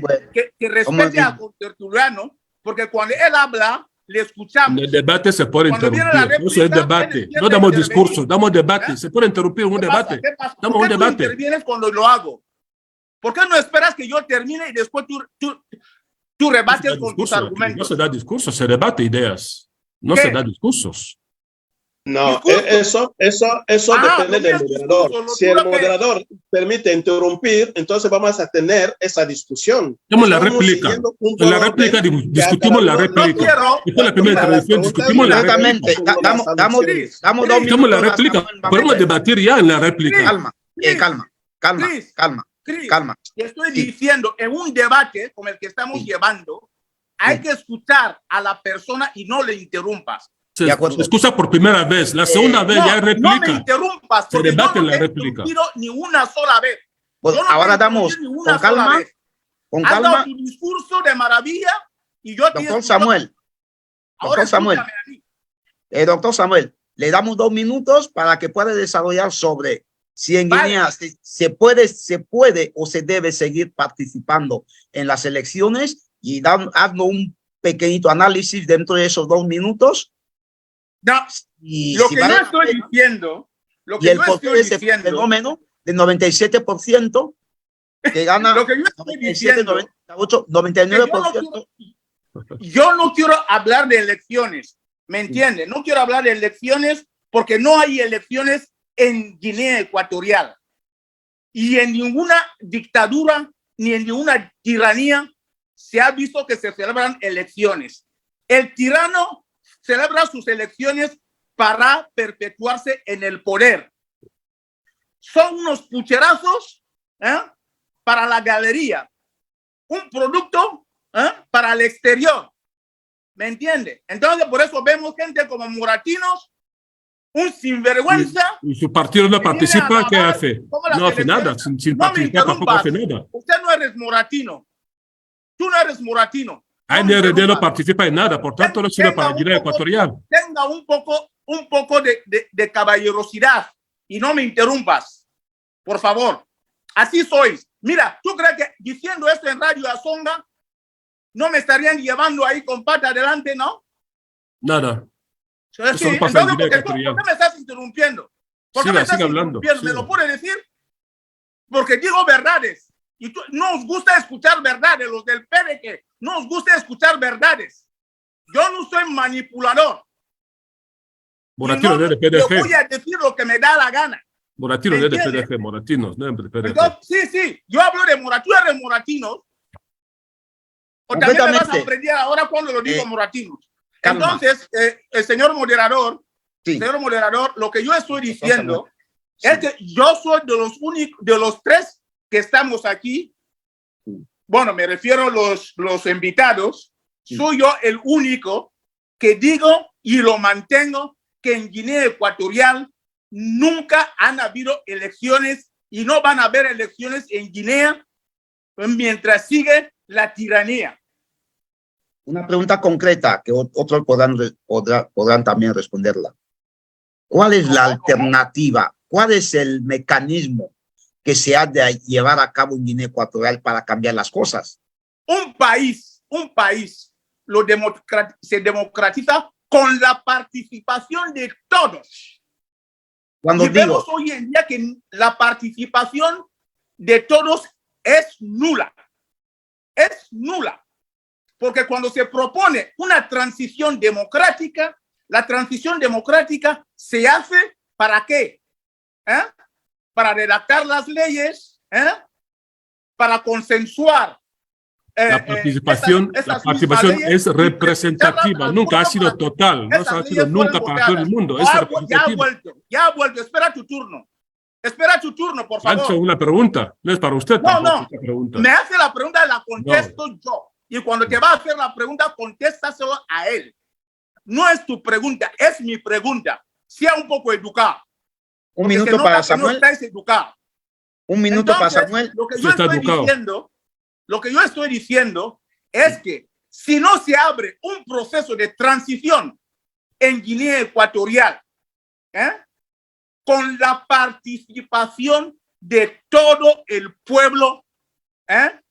respete ritmo. al contertuliano, porque cuando él habla, le En escuchamos. el debate se puede Cuando viene interrumpir. la No es réplica, debate. él No damos empieza a discursos, damos debate. ¿Eh? Se puede interrumpir un ¿Qué pasa? debate. ¿Qué pasa? Damos ¿Por un qué tú debate. intervienes cuando lo hago? ¿Por qué no esperas que yo termine y después tú rebates con tus No argumentos? se da discurso, se debate ideas. No ¿Qué? se da discursos. No, Discurso. eso Ah, depende no del es moderador. discurso, Si tú el lo que- moderador permite interrumpir, entonces vamos a tener esa discusión. Tenemos la Estamos réplica. siguiendo un En la orden réplica que discutimos la a cada uno réplica. No quiero. Después de la primera Mira, intervención, la pregunta discutimos la viene réplica. Concretamente, con damos las 2 Chris, minutos. Discutimos la a réplica. Samuel Podemos Mamede. debatir ya en la réplica. Calma, Chris, calma. te estoy Sí. diciendo, en un debate como el que estamos Sí. llevando, hay Sí. que escuchar a la persona y no le interrumpas. Se De acuerdo. excusa por primera vez. La segunda vez ya hay No me réplica. interrumpas, Se porque yo debate no en la te he réplica. interrumpido ni una sola vez. Bueno, Yo no te ahora he damos interrumpido ni una con calma, sola vez. con Has dado calma. tu discurso de maravilla y yo te he Doctor escuchado. Samuel, Ahora doctor Samuel. escúchame a mí. Doctor Samuel, le damos 2 minutos para que pueda desarrollar sobre si en Vale. Guinea se puede o se debe seguir participando en las elecciones y haznos un pequeñito análisis dentro de esos 2 minutos. No, Y lo si que vale yo la estoy pena, diciendo, lo y que el yo porqué estoy de ese diciendo, fenómeno del 97% que gana lo que yo estoy 97, diciendo, 98, que yo no 99%. yo no quiero hablar de elecciones, ¿me entiendes? No quiero hablar de elecciones porque no hay elecciones en Guinea Ecuatorial. Y en ninguna dictadura ni en ninguna tiranía se ha visto que se celebran elecciones. El tirano celebra sus elecciones para perpetuarse en el poder. Son unos pucherazos para la galería, un producto para el exterior. ¿Me entiende? Entonces, por eso vemos gente como Moratinos, un sinvergüenza. Y su partido no que viene participa, a ¿qué alabar hace? cómo las No hace nada. elecciones- Sin No me participar tampoco interrumpas. hace nada. Usted no eres moratino. Tú no eres moratino. No me ANRD no interrumpas. participa en nada, por tanto no sirve para Guinea Ecuatorial. Tenga un poco de caballerosidad y no me interrumpas, por favor. Así sois. Mira, ¿tú crees que diciendo esto en Radio Azonga no me estarían llevando ahí con pata adelante, no? Nada. Sí, Eso no pasa en Guinea Ecuatorial. ¿por qué me estás interrumpiendo? ¿Por qué Siga, me estás siga hablando, interrumpiendo? ¿Me siga. lo puede decir? Porque digo verdades. Y no os gusta escuchar verdades, los del PDG. No os gusta escuchar verdades. Yo no soy manipulador. Moratino Y no no es de te PDG. voy a decir lo que me da la gana. Moratino ¿Me no es de entiendes? PDG. Moratino no es de PDG. Entonces, sí, yo hablo de moratinos. ¿Tú eres moratinos? O también me vas a aprender ahora cuando lo digo moratinos. Calma. Entonces, el señor moderador, Sí. lo que yo estoy diciendo es que yo soy de los únicos, de los tres que estamos aquí. Bueno, me refiero a los invitados. Soy yo el único que digo y lo mantengo que en Guinea Ecuatorial nunca han habido elecciones y no van a haber elecciones en Guinea mientras sigue la tiranía. Una pregunta concreta que otros podrán también responderla. ¿Cuál es la alternativa? ¿Cuál es el mecanismo que se ha de llevar a cabo en Guinea Ecuatorial para cambiar las cosas? Un país se democratiza con la participación de todos. Cuando y vemos hoy en día que la participación de todos es nula. Es nula. Porque cuando se propone una transición democrática, la transición democrática se hace ¿para qué? Para redactar las leyes, para consensuar La participación, esas la participación mismas leyes es representativa, nunca ha sido total, no ha sido nunca para todo el mundo, es representativa. Ya ha vuelto, espera tu turno. Espera tu turno, por favor. Ha hecho una pregunta, no es para usted tampoco. No, pregunta. me hace la pregunta y la contesto yo. Y cuando te va a hacer la pregunta, contéstaselo a él. No es tu pregunta, es mi pregunta. Sea un poco educado. Un minuto para Samuel. No estáis educados. Un minuto para Entonces, Samuel. Lo que yo estoy diciendo es que si no se abre un proceso de transición en Guinea Ecuatorial, con la participación de todo el pueblo,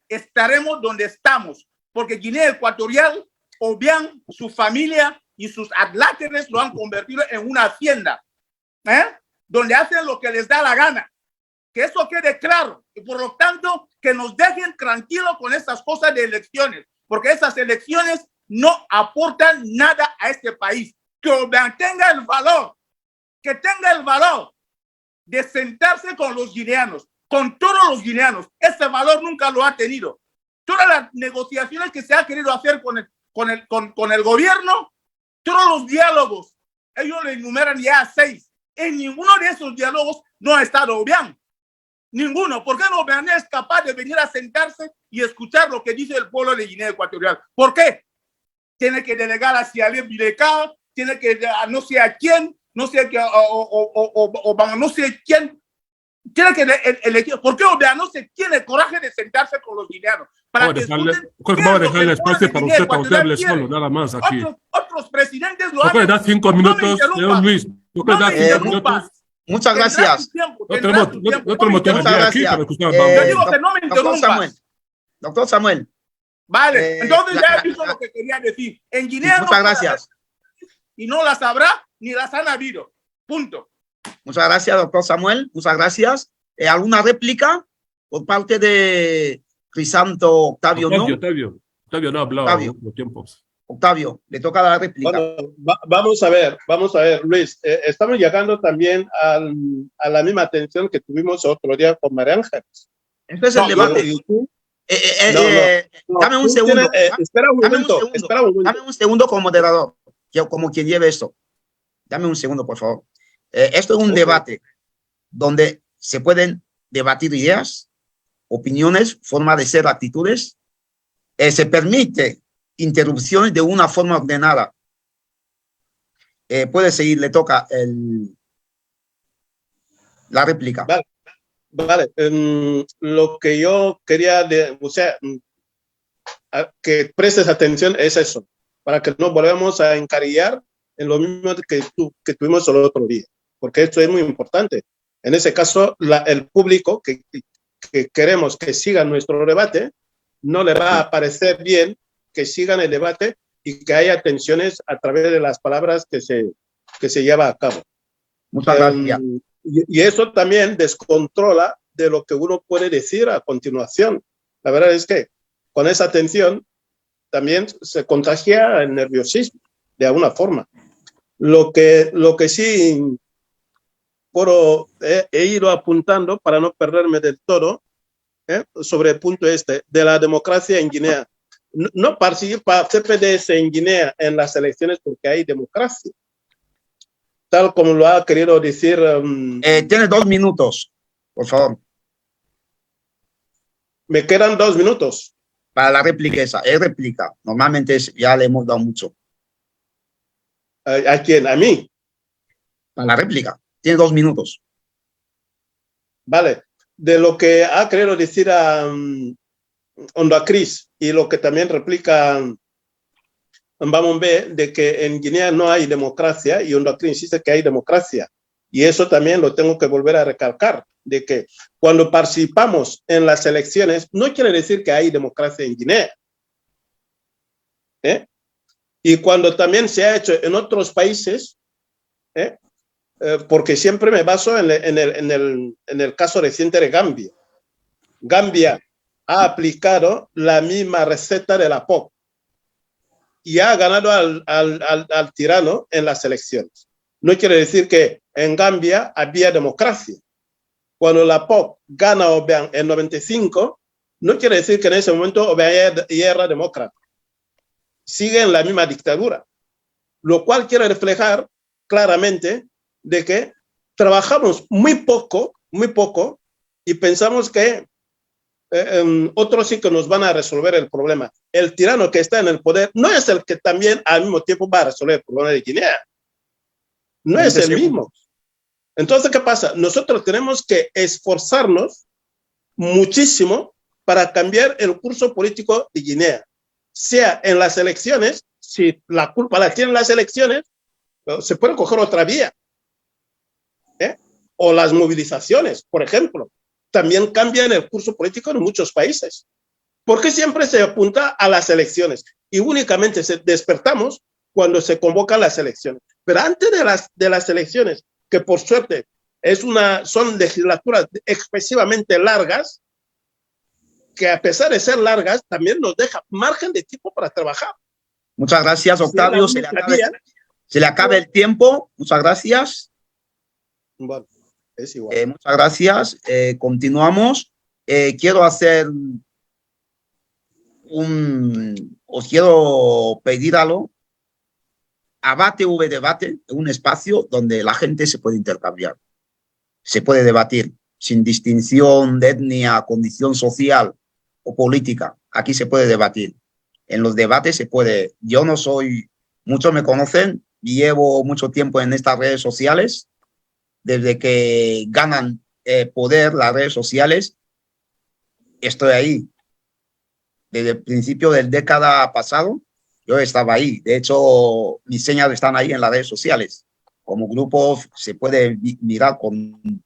estaremos donde estamos, porque Guinea Ecuatorial, o bien su familia y sus adláteres lo han convertido en una hacienda, donde hacen lo que les da la gana. Que eso quede claro, y por lo tanto que nos dejen tranquilos con esas cosas de elecciones, porque esas elecciones no aportan nada a este país. Que tenga el valor, de sentarse con los guineanos, con todos los guineanos. Ese valor nunca lo ha tenido. Todas las negociaciones que se ha querido hacer con el gobierno, todos los diálogos, ellos le enumeran ya 6. En ninguno de esos diálogos no ha estado bien. Ninguno. ¿Por qué no es capaz de venir a sentarse y escuchar lo que dice el pueblo de Guinea Ecuatorial? ¿Por qué? Tiene que delegar hacia el Bileca, tiene que a no sé a quién, no sé qué, no sé quién. Tiene que elegir. ¿Por qué no se tiene coraje de sentarse con los guineanos? Para que vamos a dejarle espacio para usted, para usted hable solo, nada más aquí. Otros presidentes lo han hecho. Da 5 minutos, señor Luis. Muchas gracias. No tenemos tiempo aquí para escuchar. Yo digo que no me interrumpas. Doctor Samuel. Vale, entonces ya he dicho lo que quería decir. En Guinea muchas gracias. Y no las habrá ni las han habido. Punto. Muchas gracias, doctor Samuel. Muchas gracias. ¿Alguna réplica por parte de Crisanto Octavio? Octavio no ha hablado los tiempos. Octavio, le toca la réplica. Bueno, vamos a ver, Luis. Estamos llegando también a la misma atención que tuvimos otro día con María Ángeles. Entonces el debate. Dame un segundo. Espera un momento. Dame un segundo como moderador, como quien lleve esto. Dame un segundo, por favor. Esto es un debate donde se pueden debatir ideas, opiniones, forma de ser, actitudes. Se permite interrupciones de una forma ordenada. Puede seguir, le toca la réplica. Vale. Lo que yo quería, que prestes atención es eso, para que no volvamos a encarillar en lo mismo que tuvimos el otro día, porque esto es muy importante. En ese caso, el público que queremos que siga nuestro debate, no le va a parecer bien que sigan el debate y que haya tensiones a través de las palabras que se lleva a cabo. Muchas gracias. Y eso también descontrola de lo que uno puede decir a continuación. La verdad es que con esa tensión también se contagia el nerviosismo de alguna forma. Lo que sí he ido apuntando para no perderme del todo sobre el punto de la democracia en Guinea. No participa CPDS en Guinea en las elecciones porque hay democracia, tal como lo ha querido decir. Tienes 2 minutos, por favor. Me quedan 2 minutos. Para la réplica esa, es réplica. Normalmente ya le hemos dado mucho. ¿A quién? ¿A mí? Para la réplica. Tienes 2 minutos. Vale. De lo que ha querido decir a Ondacris y lo que también replica Mbamombe, de que en Guinea no hay democracia, y Ondacris insiste que hay democracia. Y eso también lo tengo que volver a recalcar, de que cuando participamos en las elecciones no quiere decir que hay democracia en Guinea. Y cuando también se ha hecho en otros países, porque siempre me baso en el caso reciente de Gambia. Gambia ha aplicado la misma receta de la POC y ha ganado al tirano en las elecciones. No quiere decir que en Gambia había democracia. cuando la POC gana Obiang en 95, no quiere decir que en ese momento Obiang ya era demócrata. Sigue en la misma dictadura, lo cual quiere reflejar claramente de que trabajamos muy poco, y pensamos que otros sí que nos van a resolver el problema. El tirano que está en el poder no es el que también al mismo tiempo va a resolver el problema de Guinea. No es el mismo. Entonces, ¿qué pasa? Nosotros tenemos que esforzarnos muchísimo para cambiar el curso político de Guinea. Sea en las elecciones, si la culpa la tienen las elecciones, se puede coger otra vía. O las movilizaciones, por ejemplo, también cambian el curso político en muchos países. Porque siempre se apunta a las elecciones y únicamente despertamos cuando se convocan las elecciones. Pero antes de las elecciones, que por suerte son legislaturas excesivamente largas, que a pesar de ser largas, también nos deja margen de tiempo para trabajar. Muchas gracias, Octavio. Se le acaba el tiempo. Muchas gracias. Bueno, es igual. Muchas gracias. Continuamos. Os quiero pedir algo. Abate V Debate, un espacio donde la gente se puede intercambiar. Se puede debatir sin distinción de etnia, condición social o política. Aquí se puede debatir. En los debates se puede. Yo no soy, muchos me conocen, llevo mucho tiempo en estas redes sociales. Desde que ganan poder las redes sociales, estoy ahí. Desde el principio del década pasado, yo estaba ahí. De hecho, mis señas están ahí en las redes sociales. Como grupo se puede mirar con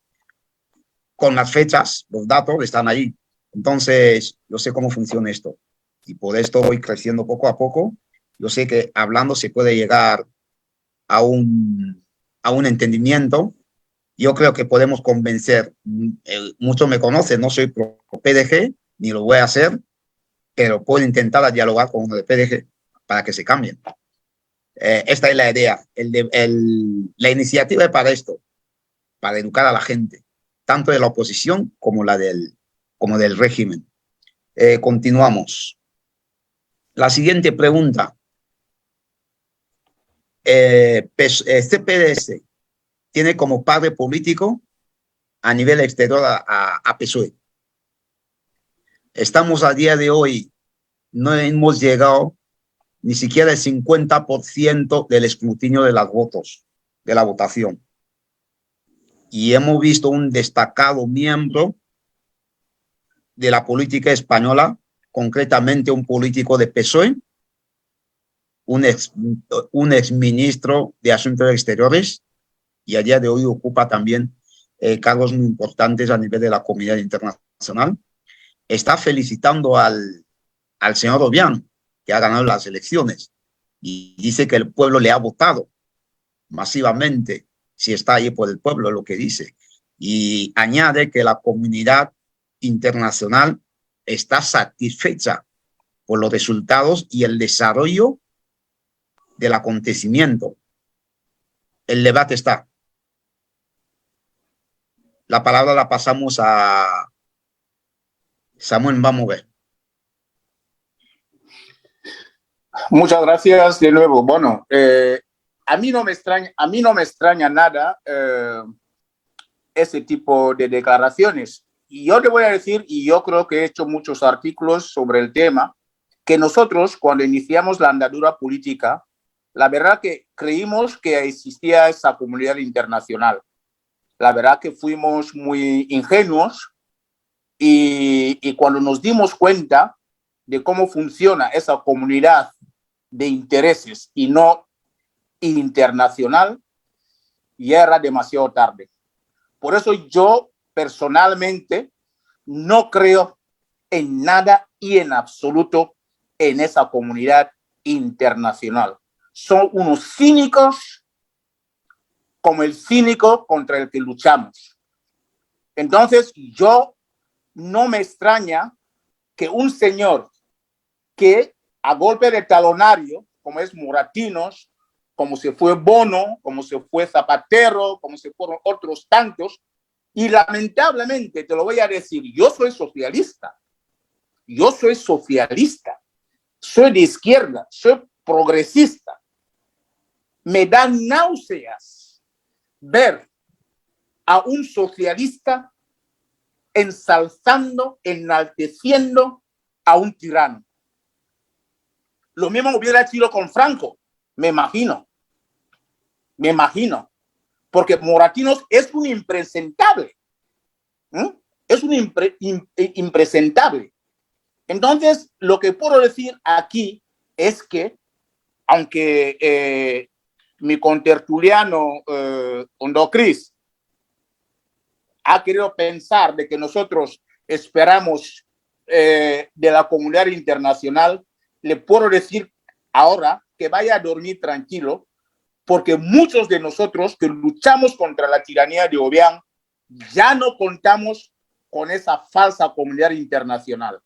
las fechas, los datos están ahí. Entonces, yo sé cómo funciona esto. Y por esto voy creciendo poco a poco. Yo sé que hablando se puede llegar a un entendimiento. Yo creo que podemos convencer. Muchos me conocen, no soy pro PDG, ni lo voy a hacer, pero puedo intentar dialogar con uno de PDG para que se cambien. Esta es la idea. La iniciativa es para esto, para educar a la gente, tanto de la oposición como del régimen. Continuamos. La siguiente pregunta. CPDS tiene como padre político a nivel exterior a PSOE. Estamos a día de hoy, no hemos llegado ni siquiera el 50% del escrutinio de los votos, de la votación. Y hemos visto un destacado miembro de la política española, concretamente un político de PSOE, un exministro de Asuntos Exteriores, y a día de hoy ocupa también cargos muy importantes a nivel de la comunidad internacional. Está felicitando al señor Obiang, que ha ganado las elecciones, y dice que el pueblo le ha votado masivamente, si está ahí por el pueblo, lo que dice. Y añade que la comunidad internacional está satisfecha por los resultados y el desarrollo del acontecimiento. El debate está. La palabra la pasamos a Samuel. Vamos a ver. Muchas gracias de nuevo. Bueno, a mí no me extraña nada ese tipo de declaraciones. Y yo te voy a decir, y yo creo que he hecho muchos artículos sobre el tema, que nosotros cuando iniciamos la andadura política, la verdad que creímos que existía esa comunidad internacional. La verdad que fuimos muy ingenuos y cuando nos dimos cuenta de cómo funciona esa comunidad de intereses y no internacional, ya era demasiado tarde. Por eso yo personalmente no creo en nada y en absoluto en esa comunidad internacional. Son unos cínicos como el cínico contra el que luchamos. Entonces, yo no me extraña que un señor que a golpe de talonario, como es Moratinos, como se fue Bono, como se fue Zapatero, como se fueron otros tantos, Y lamentablemente, te lo voy a decir, yo soy socialista, soy de izquierda, soy progresista. Me dan náuseas ver a un socialista ensalzando, enalteciendo a un tirano. Lo mismo hubiera sido con Franco, me imagino, porque Moratinos es un impresentable, es un impresentable. Entonces, lo que puedo decir aquí es que, aunque mi contertuliano Hondo Cris ha querido pensar de que nosotros esperamos de la comunidad internacional, le puedo decir ahora que vaya a dormir tranquilo, porque muchos de nosotros que luchamos contra la tiranía de Obiang ya no contamos con esa falsa comunidad internacional,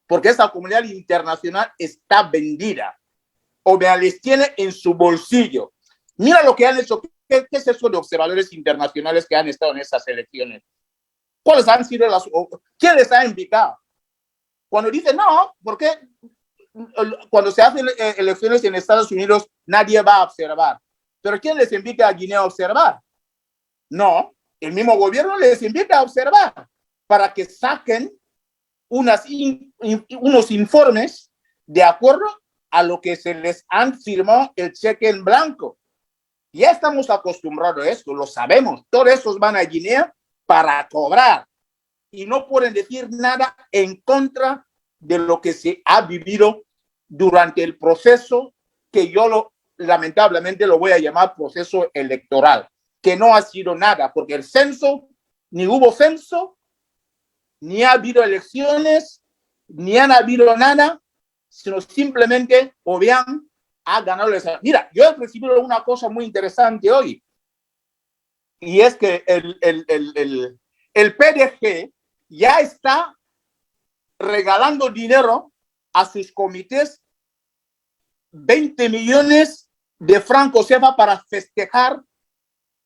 porque esa comunidad internacional está vendida. Obiang les tiene en su bolsillo. Mira lo que han hecho. ¿Qué es eso de observadores internacionales que han estado en esas elecciones? ¿Cuáles han sido las... ¿Quién les ha invitado? Cuando dicen, no, ¿por qué? Cuando se hacen elecciones en Estados Unidos, nadie va a observar. ¿Pero quién les invita a Guinea a observar? No, el mismo gobierno les invita a observar para que saquen unos informes de acuerdo a lo que se les han firmado el cheque en blanco. Ya estamos acostumbrados a esto, lo sabemos. Todos esos van a Guinea para cobrar y no pueden decir nada en contra de lo que se ha vivido durante el proceso que yo lamentablemente lo voy a llamar proceso electoral, que no ha sido nada, porque el censo, ni hubo censo, ni ha habido elecciones, ni han habido nada, sino simplemente Obiang ha ganado. Mira, yo he recibido una cosa muy interesante hoy, y es que el PDG ya está regalando dinero a sus comités, 20 millones de francos CFA para festejar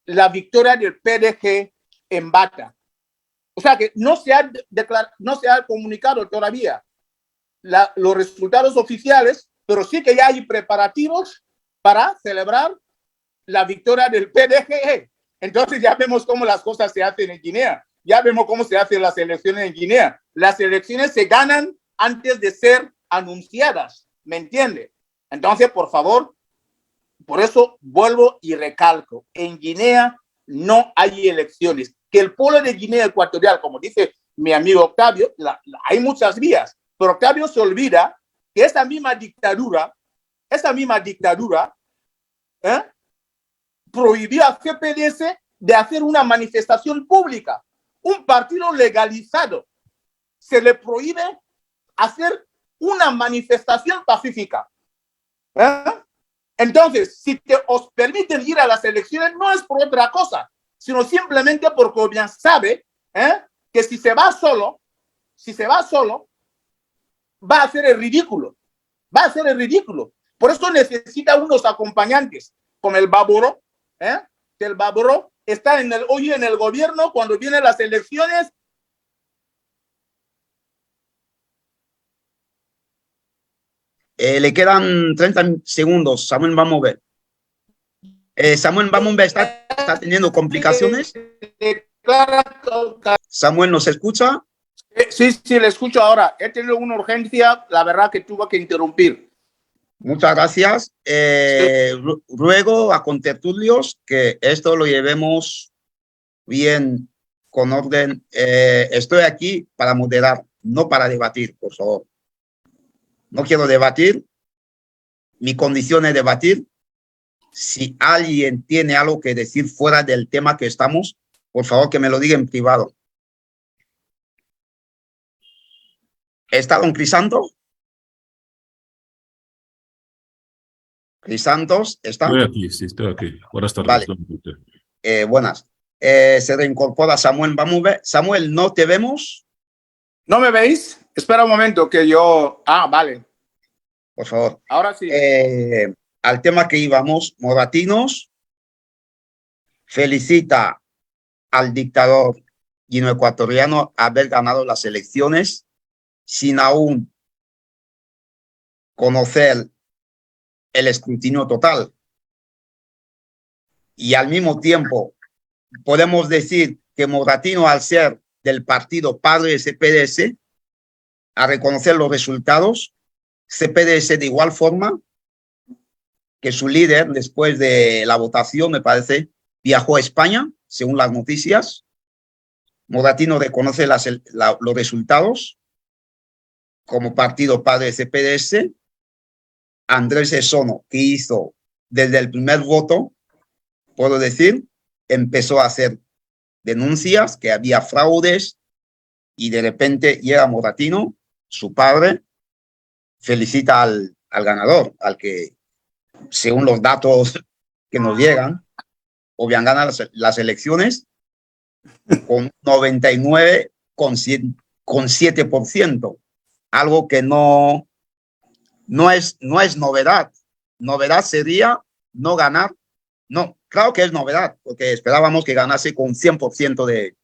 la victoria del PDG en Bata. O sea que no se ha comunicado todavía los resultados oficiales, pero sí que ya hay preparativos para celebrar la victoria del PDG. Entonces ya vemos cómo las cosas se hacen en Guinea. Ya vemos cómo se hacen las elecciones en Guinea. Las elecciones se ganan antes de ser anunciadas. ¿Me entiende? Entonces, por favor, por eso vuelvo y recalco. En Guinea no hay elecciones. Que el pueblo de Guinea Ecuatorial, como dice mi amigo Octavio, hay muchas vías, pero Octavio se olvida que esa misma dictadura prohibió a CPDS de hacer una manifestación pública. Un partido legalizado se le prohíbe hacer una manifestación pacífica. Entonces, si os permiten ir a las elecciones, no es por otra cosa, sino simplemente porque Obiang sabe que si se va solo, va a hacer el ridículo. Por eso necesita unos acompañantes, como el Baboro, que el Baboro está hoy en el gobierno cuando vienen las elecciones. Le quedan 30 segundos. Samuel Bamouvé. Samuel Bamouvé está teniendo complicaciones. Samuel, ¿nos escucha? Sí, le escucho ahora. He tenido una urgencia, la verdad que tuve que interrumpir. Muchas gracias. Ruego a contertulios que esto lo llevemos bien, con orden. Estoy aquí para moderar, no para debatir, por favor. No quiero debatir. Mi condición es debatir. Si alguien tiene algo que decir fuera del tema que estamos, por favor que me lo diga en privado. ¿Está don Crisanto? ¿Crisantos está? Estoy aquí, sí, estoy aquí. Buenas tardes. Vale. Buenas. Se reincorpora Samuel Bamouvé. Samuel, ¿no te vemos? ¿No me veis? Espera un momento que yo... vale. Por favor. Ahora sí. Al tema que íbamos, Moratinos felicita al dictador guineoecuatoriano haber ganado las elecciones sin aún conocer el escrutinio total. Y al mismo tiempo, podemos decir que Moratino, al ser del partido padre de CPDS, a reconocer los resultados, CPDS de igual forma que su líder, después de la votación, me parece, viajó a España, según las noticias. Moratino reconoce los resultados como partido padre de CPDS. Andrés Esono, que hizo desde el primer voto, puedo decir, empezó a hacer denuncias que había fraudes y de repente llega Moratino, su padre, felicita al ganador, al que, según los datos que nos llegan, Obiang gana las elecciones con 99,7%, algo que no es novedad. Novedad sería no ganar. No, claro que es novedad, porque esperábamos que ganase con 100% de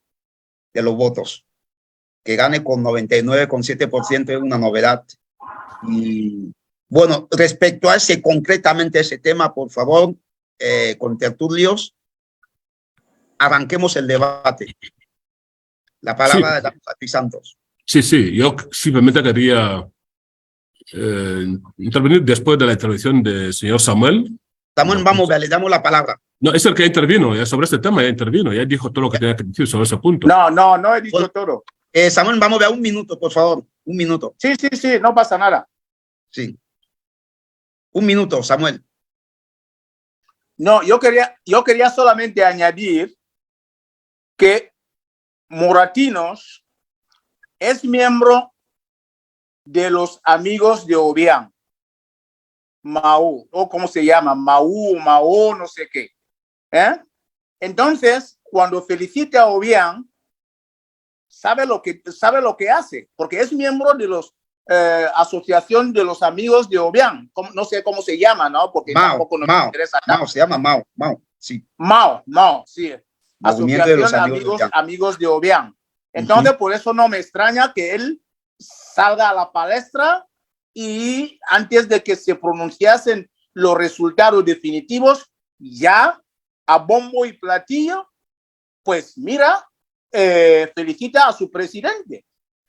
los votos. Que gane con 99,7% es una novedad. Y bueno, respecto a concretamente ese tema, por favor, con tertulios, arranquemos el debate. La palabra de Cris Santos. Sí, yo simplemente quería intervenir después de la intervención del señor Samuel. Samuel, vamos, le damos la palabra. No, es el que intervino, ya sobre este tema ya intervino, ya dijo todo lo que tenía que decir sobre ese punto. No he dicho todo. Samuel, vamos a ver un minuto, por favor, un minuto. Sí, no pasa nada. Sí. Un minuto, Samuel. No, yo quería solamente añadir que Moratinos es miembro de los amigos de Obiang, Mao, o cómo se llama, Mao, no sé qué. Entonces, cuando felicita a Obiang, sabe lo que hace, porque es miembro de los asociación de los amigos de Obiang, no sé cómo se llama, ¿no? Porque tampoco nos interesa nada. Mao, se llama Mao, sí. Mao, sí. Asociación de amigos de Obiang. Entonces, por eso no me extraña que él salga a la palestra y antes de que se pronunciasen los resultados definitivos, ya a bombo y platillo, pues mira, felicita a su presidente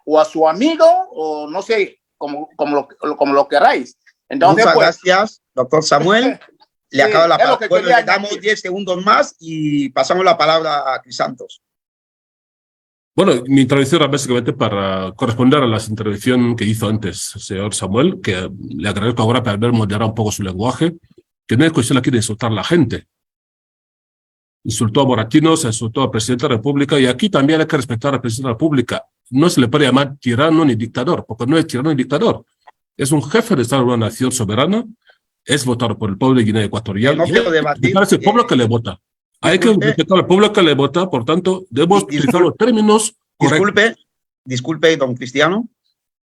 o a su amigo o no sé, como lo queráis. Entonces, muchas gracias, doctor Samuel. Le acabo la palabra. Bueno, le damos 10 segundos más y pasamos la palabra a Cris Santos. Bueno, mi intervención era básicamente para corresponder a la intervención que hizo antes el señor Samuel, que le agradezco ahora para haber moderado un poco su lenguaje, que no es cuestión aquí de insultar a la gente. Insultó a Moratinos, insultó al presidente de la República, y aquí también hay que respetar al presidente de la República. No se le puede llamar tirano ni dictador, porque no es tirano ni dictador. Es un jefe de Estado de una nación soberana, es votado por el pueblo de Guinea Ecuatorial. No quiero debatir. Es el pueblo que le vota. Hay que respetar al pueblo que le vota, por tanto, debemos utilizar los términos correctos. Disculpe, don Cristiano,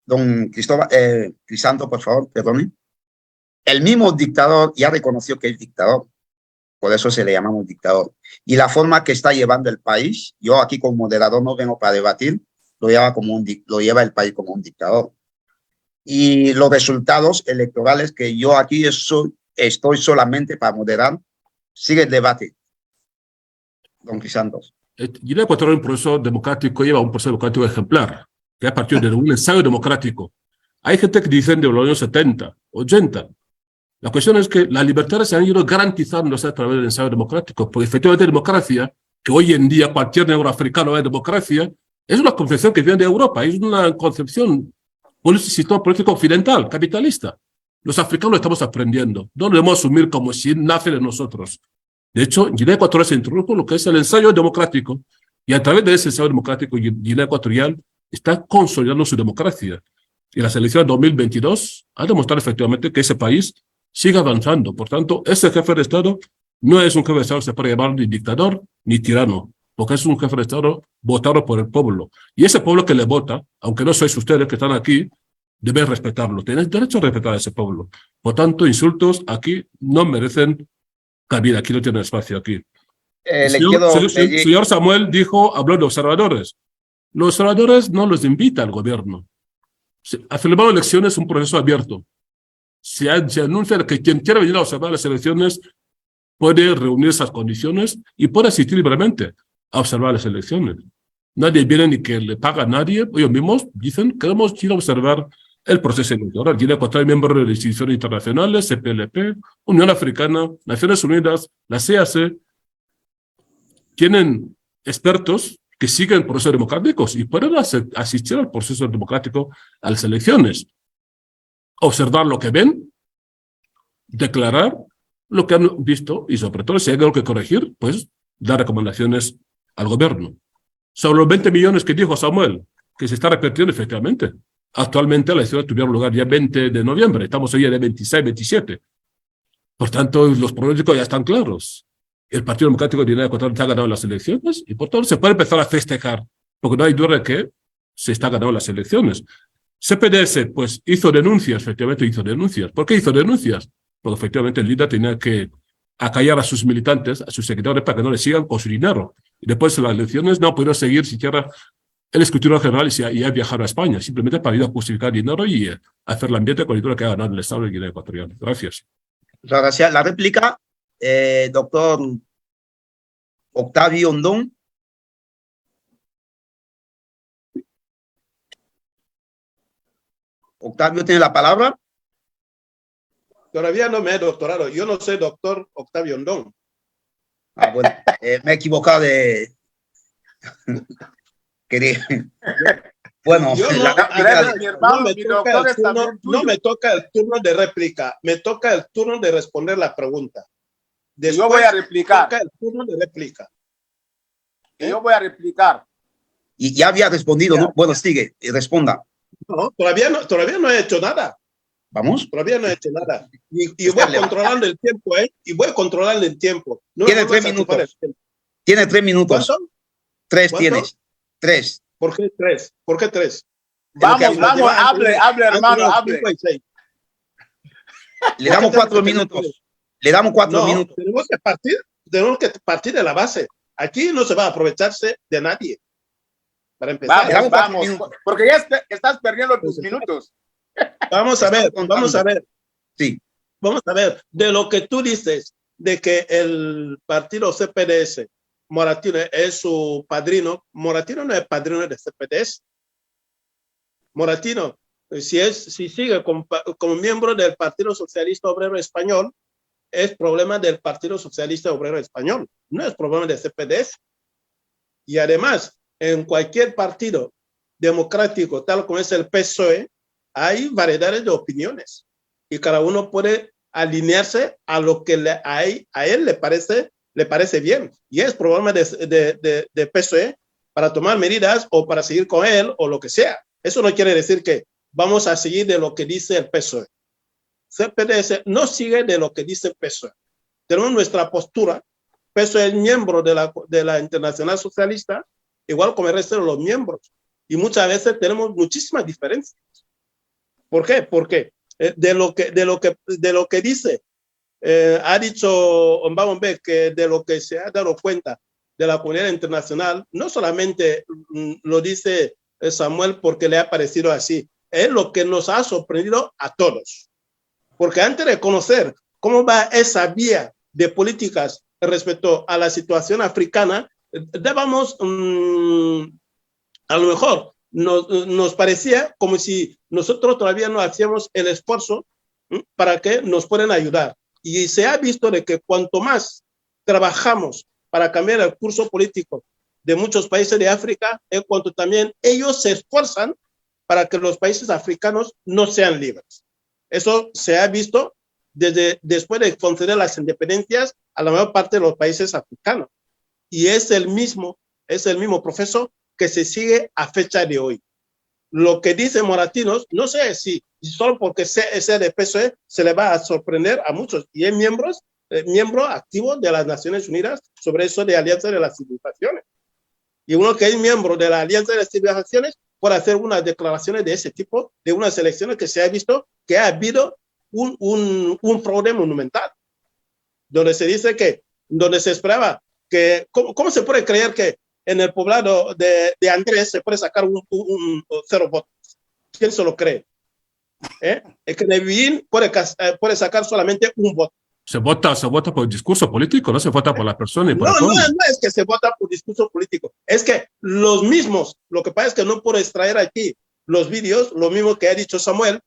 don Crisanto, por favor, perdone. El mismo dictador ya reconoció que es dictador, por eso se le llamamos dictador. Y la forma que está llevando el país, yo aquí como moderador no vengo para debatir, lo lleva el país como un dictador. Y los resultados electorales que yo aquí estoy solamente para moderar, sigue el debate. Don Crisantos. Guinea Ecuatorial, un proceso democrático, lleva un proceso democrático ejemplar, que ha partido de un ensayo democrático. Hay gente que dice de los años 70, 80. La cuestión es que las libertades se han ido garantizándose a través del ensayo democrático, porque efectivamente democracia, que hoy en día cualquier neuroafricano es democracia, es una concepción que viene de Europa, es una concepción sistema político occidental, capitalista. Los africanos lo estamos aprendiendo, no lo debemos asumir como si nace de nosotros. De hecho, Guinea Ecuatorial se introdujo lo que es el ensayo democrático, y a través de ese ensayo democrático, Guinea Ecuatorial está consolidando su democracia. Y las elecciones de 2022 han demostrado efectivamente que ese país sigue avanzando. Por tanto, ese jefe de Estado no es un jefe de Estado que se puede llamar ni dictador ni tirano, porque es un jefe de Estado votado por el pueblo. Y ese pueblo que le vota, aunque no sois ustedes que están aquí, deben respetarlo. Tenéis derecho a respetar a ese pueblo. Por tanto, insultos aquí no merecen cabida, aquí no tienen espacio aquí. le quiero... Señor Samuel habló de observadores. Los observadores no los invita al gobierno. Afirmar elecciones es un proceso abierto. Se anuncia que quien quiera venir a observar las elecciones puede reunir esas condiciones y puede asistir libremente a observar las elecciones. Nadie viene ni que le paga a nadie. Ellos mismos dicen, queremos ir a observar el proceso electoral. Guinea Ecuatorial, miembro de las instituciones internacionales, CPLP, Unión Africana, Naciones Unidas, la CAC, tienen expertos que siguen procesos democráticos y pueden asistir al proceso democrático a las elecciones, observar lo que ven, declarar lo que han visto y sobre todo si hay algo que corregir, pues dar recomendaciones al gobierno. Sobre los 20 millones que dijo Samuel, que se está repitiendo efectivamente. Actualmente las elecciones tuvieron lugar ya 20 de noviembre, estamos hoy de 26, 27. Por tanto, los pronósticos ya están claros. El Partido Democrático de Guinea Ecuatorial ha ganado las elecciones y por tanto se puede empezar a festejar, porque no hay duda de que se está ganando las elecciones. CPDS, pues, hizo denuncias, efectivamente hizo denuncias. ¿Por qué hizo denuncias? Porque efectivamente el líder tenía que acallar a sus militantes, a sus seguidores, para que no le sigan con su dinero. Y después de las elecciones no pudieron seguir siquiera el escrutinio general y ha viajado a España, simplemente para ir a justificar dinero y hacer el ambiente con el dinero que ha ganado el Estado de Guinea Ecuatorial. Gracias. Muchas gracias. La réplica, doctor Octavio Ondón. Octavio tiene la palabra. Todavía no me he doctorado. Yo no soy doctor Octavio Ondón. Ah, bueno, me he equivocado de... Bueno, no me toca el turno de réplica, me toca el turno de responder la pregunta. Después, yo voy a replicar. Me toca el turno de réplica. Yo voy a replicar. Y ya había respondido, ¿no? Bueno, sigue, responda. No, todavía no he hecho nada. ¿Vamos? Todavía no he hecho nada. Y voy controlando el tiempo, ¿eh? Y voy controlando el tiempo. No tiene 3 minutos. Tiene 3 minutos. ¿Cuánto? 3 tienes. 3. ¿Por qué 3? ¿Por qué 3? Vamos, hable, hermano, hable. Le damos 4 minutos. Le damos 4 minutos. Tenemos que partir de la base. Aquí no se va a aprovecharse de nadie. Para empezar. Vamos, porque ya estás perdiendo tus minutos. Vamos a ver. Sí. Vamos a ver. De lo que tú dices, de que el partido CPDS, Moratino es su padrino. Moratino no es padrino de CPDS. Moratino, si sigue como miembro del Partido Socialista Obrero Español, es problema del Partido Socialista Obrero Español, no es problema de CPDS. Y además, en cualquier partido democrático, tal como es el PSOE, hay variedades de opiniones y cada uno puede alinearse a lo que a él le parece bien. Y es problema de PSOE para tomar medidas o para seguir con él o lo que sea. Eso no quiere decir que vamos a seguir de lo que dice el PSOE. CPDS no sigue de lo que dice el PSOE. Tenemos nuestra postura. PSOE es miembro de la Internacional Socialista, igual como el resto de los miembros. Y muchas veces tenemos muchísimas diferencias. ¿Por qué? Porque de lo que dice, ha dicho Mbambe que de lo que se ha dado cuenta de la comunidad internacional, no solamente lo dice Samuel porque le ha parecido así, es lo que nos ha sorprendido a todos. Porque antes de conocer cómo va esa vía de políticas respecto a la situación africana, debamos, a lo mejor, nos parecía como si nosotros todavía no hacíamos el esfuerzo para que nos puedan ayudar. Y se ha visto de que cuanto más trabajamos para cambiar el curso político de muchos países de África, es cuanto también ellos se esfuerzan para que los países africanos no sean libres. Eso se ha visto después de conceder las independencias a la mayor parte de los países africanos. Y es el mismo proceso que se sigue a fecha de hoy. Lo que dice Moratinos, no sé si solo porque sea de PSOE se le va a sorprender a muchos. Y es miembro activo de las Naciones Unidas sobre eso de Alianza de las Civilizaciones. Y uno que es miembro de la Alianza de las Civilizaciones puede hacer unas declaraciones de ese tipo, de unas elecciones que se ha visto que ha habido un fraude monumental, donde se dice que, donde se esperaba que ¿cómo se puede creer que en el poblado de Andrés se puede sacar un 0 votos? ¿Quién se lo cree? Es que Nebin puede sacar solamente un voto. Se vota por el discurso político, no se vota por la persona y por el pueblo. No es que se vota por discurso político, es que los mismos, lo que pasa es que no puedo extraer aquí los vídeos, lo mismo que ha dicho Samuel,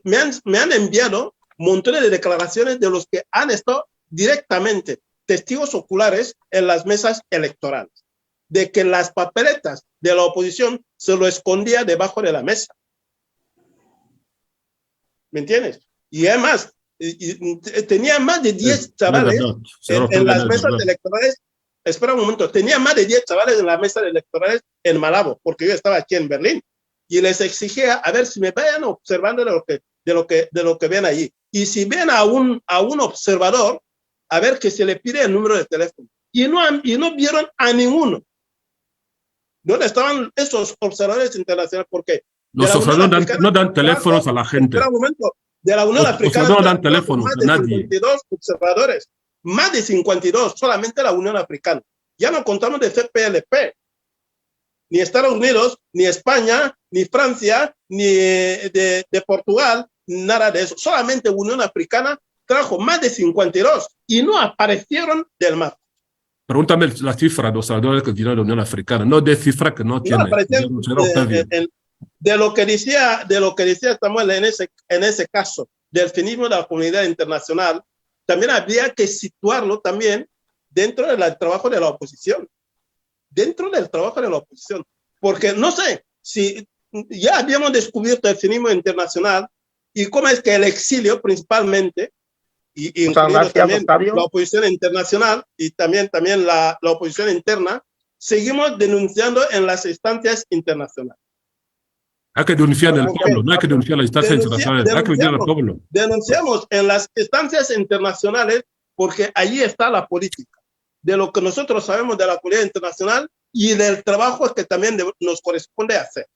me han enviado montones de declaraciones de los que han estado directamente testigos oculares en las mesas electorales, de que las papeletas de la oposición se lo escondía debajo de la mesa. ¿Me entiendes? Y además, tenía más de 10 chavales en las mesas electorales. Espera un momento, tenía más de 10 chavales en las mesas electorales en Malabo, porque yo estaba aquí en Berlín, y les exigía a ver si me vayan observando de lo que ven allí. Y si ven a un observador, a ver que se le pide el número de teléfono. Y no vieron a ninguno. ¿Dónde estaban esos observadores internacionales? Porque los observadores no dan teléfonos a la gente. Espera un momento. De la Unión Africana no dan teléfono más a de nadie. 52 observadores, más de 52, solamente la Unión Africana. Ya no contamos de CPLP, ni Estados Unidos, ni España, ni Francia, ni de Portugal, nada de eso. Solamente Unión Africana trajo más de 52 y no aparecieron del mapa. Pregúntame la cifra de los observadores que tiene la Unión Africana, no de cifra que no tiene. De lo que decía Samuel en ese caso del feminismo de la comunidad internacional, también habría que situarlo también dentro del trabajo de la oposición. Dentro del trabajo de la oposición. Porque no sé si ya habíamos descubierto el feminismo internacional y cómo es que el exilio principalmente, y incluyendo también la oposición internacional y también la oposición interna, seguimos denunciando en las instancias internacionales. Hay que denunciar el pueblo, no hay que denunciar las instancias internacionales, hay que denunciar al pueblo. Denunciamos en las instancias internacionales porque allí está la política, de lo que nosotros sabemos de la comunidad internacional y del trabajo que también nos corresponde hacer.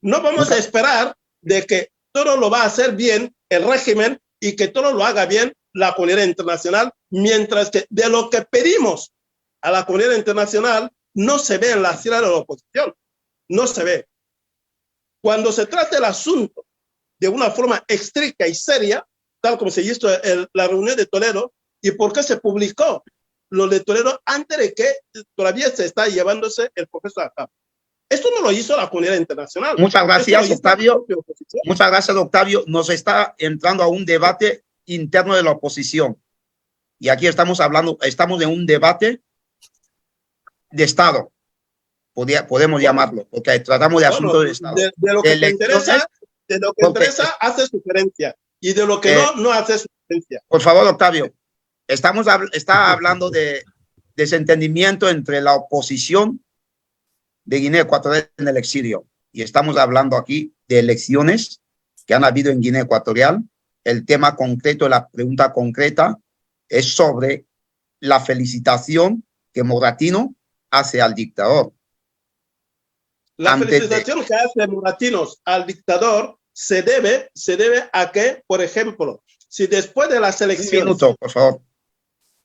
No vamos a esperar de que todo lo va a hacer bien el régimen y que todo lo haga bien la comunidad internacional, mientras que de lo que pedimos a la comunidad internacional no se ve en la fila de la oposición, no se ve. Cuando se trata el asunto de una forma estricta y seria, tal como se hizo la reunión de Toledo, ¿y por qué se publicó lo de Toledo antes de que todavía se está llevándose el proceso a cabo? Esto no lo hizo la comunidad internacional. Muchas gracias, Octavio. Muchas gracias, Octavio. Nos está entrando a un debate interno de la oposición. Y aquí estamos en un debate de Estado. Podemos llamarlo, porque tratamos de asuntos de Estado. De lo que interesa, hace sugerencia. Y de lo que no hace sugerencia. Por favor, Octavio. Está hablando de desentendimiento entre la oposición de Guinea Ecuatorial en el exilio. Y estamos hablando aquí de elecciones que han habido en Guinea Ecuatorial. El tema concreto, la pregunta concreta es sobre la felicitación que Moratino hace al dictador. La felicitación que hace Moratinos al dictador se debe a que, por ejemplo, si después de las elecciones... Un minuto, por favor.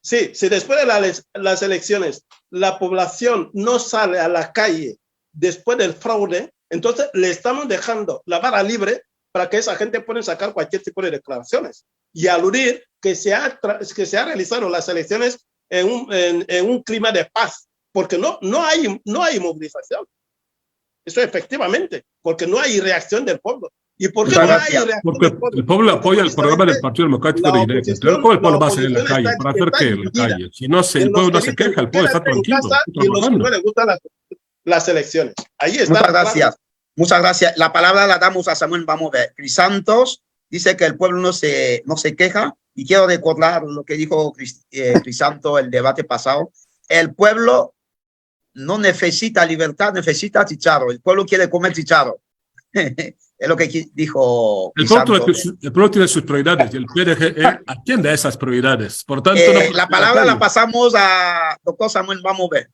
Sí, si después de las elecciones la población no sale a la calle después del fraude, entonces le estamos dejando la vara libre para que esa gente pueda sacar cualquier tipo de declaraciones y aludir que se ha realizado las elecciones en un clima de paz, porque no hay movilización. Eso efectivamente, porque no hay reacción del pueblo. ¿Y por qué no hay reacción porque del pueblo? el pueblo apoya el programa del Partido Democrático de Guinea Ecuatorial. ¿Cómo el pueblo va a salir en la calle? ¿Para hacer qué en la calle? Si no el pueblo no se queja, el pueblo está tranquilo. Y los que no les gustan las elecciones. Ahí está. Muchas gracias. Muchas gracias. La palabra la damos a Samuel. Vamos a ver. Crisantos dice que el pueblo no se queja. Y quiero recordar lo que dijo Crisanto el debate pasado. El pueblo no necesita libertad, necesita chicharro. El pueblo quiere comer chicharro. Es lo que dijo Crisanto. El pueblo tiene sus prioridades y el PDG atiende a esas prioridades. Por tanto, la palabra la pasamos a doctor Samuel. Vamos a ver.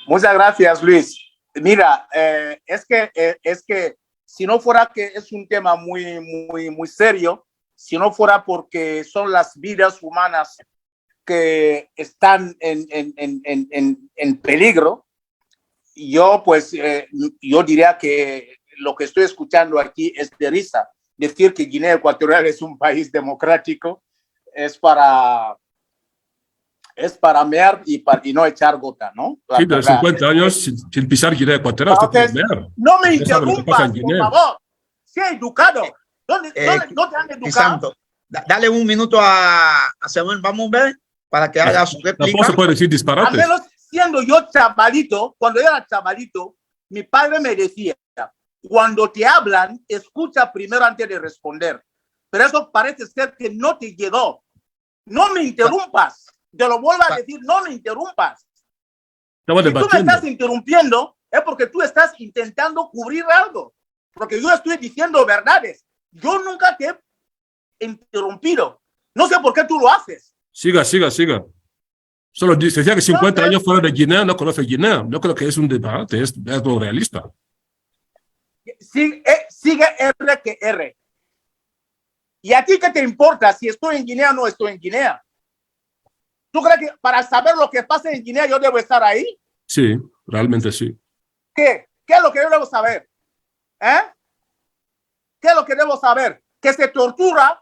Muchas gracias, Luis. Mira, es que si no fuera que es un tema muy serio, si no fuera porque son las vidas humanas que están en peligro. Yo, pues, yo diría que lo que estoy escuchando aquí es de risa. Decir que Guinea Ecuatorial es un país democrático es para mear y no echar gota, ¿no? Sí, de 50 años sin pisar Guinea Ecuatorial. Entonces, no me interrumpas, por favor. Sé educado. ¿No te han educado? Santo. Dale un minuto a Samuel Bamumbe para que haga su réplica. Tampoco se puede decir disparates. Al menos siendo yo chavalito, cuando yo era chavalito, mi padre me decía, cuando te hablan, escucha primero antes de responder. Pero eso parece ser que no te llegó. No me interrumpas. Te lo vuelvo a decir, no me interrumpas. Si tú me estás interrumpiendo, es porque tú estás intentando cubrir algo. Porque yo estoy diciendo verdades. Yo nunca te he interrumpido. No sé por qué tú lo haces. Siga. Solo decía que 50 años fuera de Guinea, no conoce Guinea. No creo que es un debate, es algo realista. Sigue R que R. ¿Y a ti qué te importa si estoy en Guinea o no estoy en Guinea? ¿Tú crees que para saber lo que pasa en Guinea yo debo estar ahí? Sí, realmente sí. ¿Qué? ¿Qué es lo que yo debo saber? ¿Qué es lo que debo saber? ¿Que se tortura?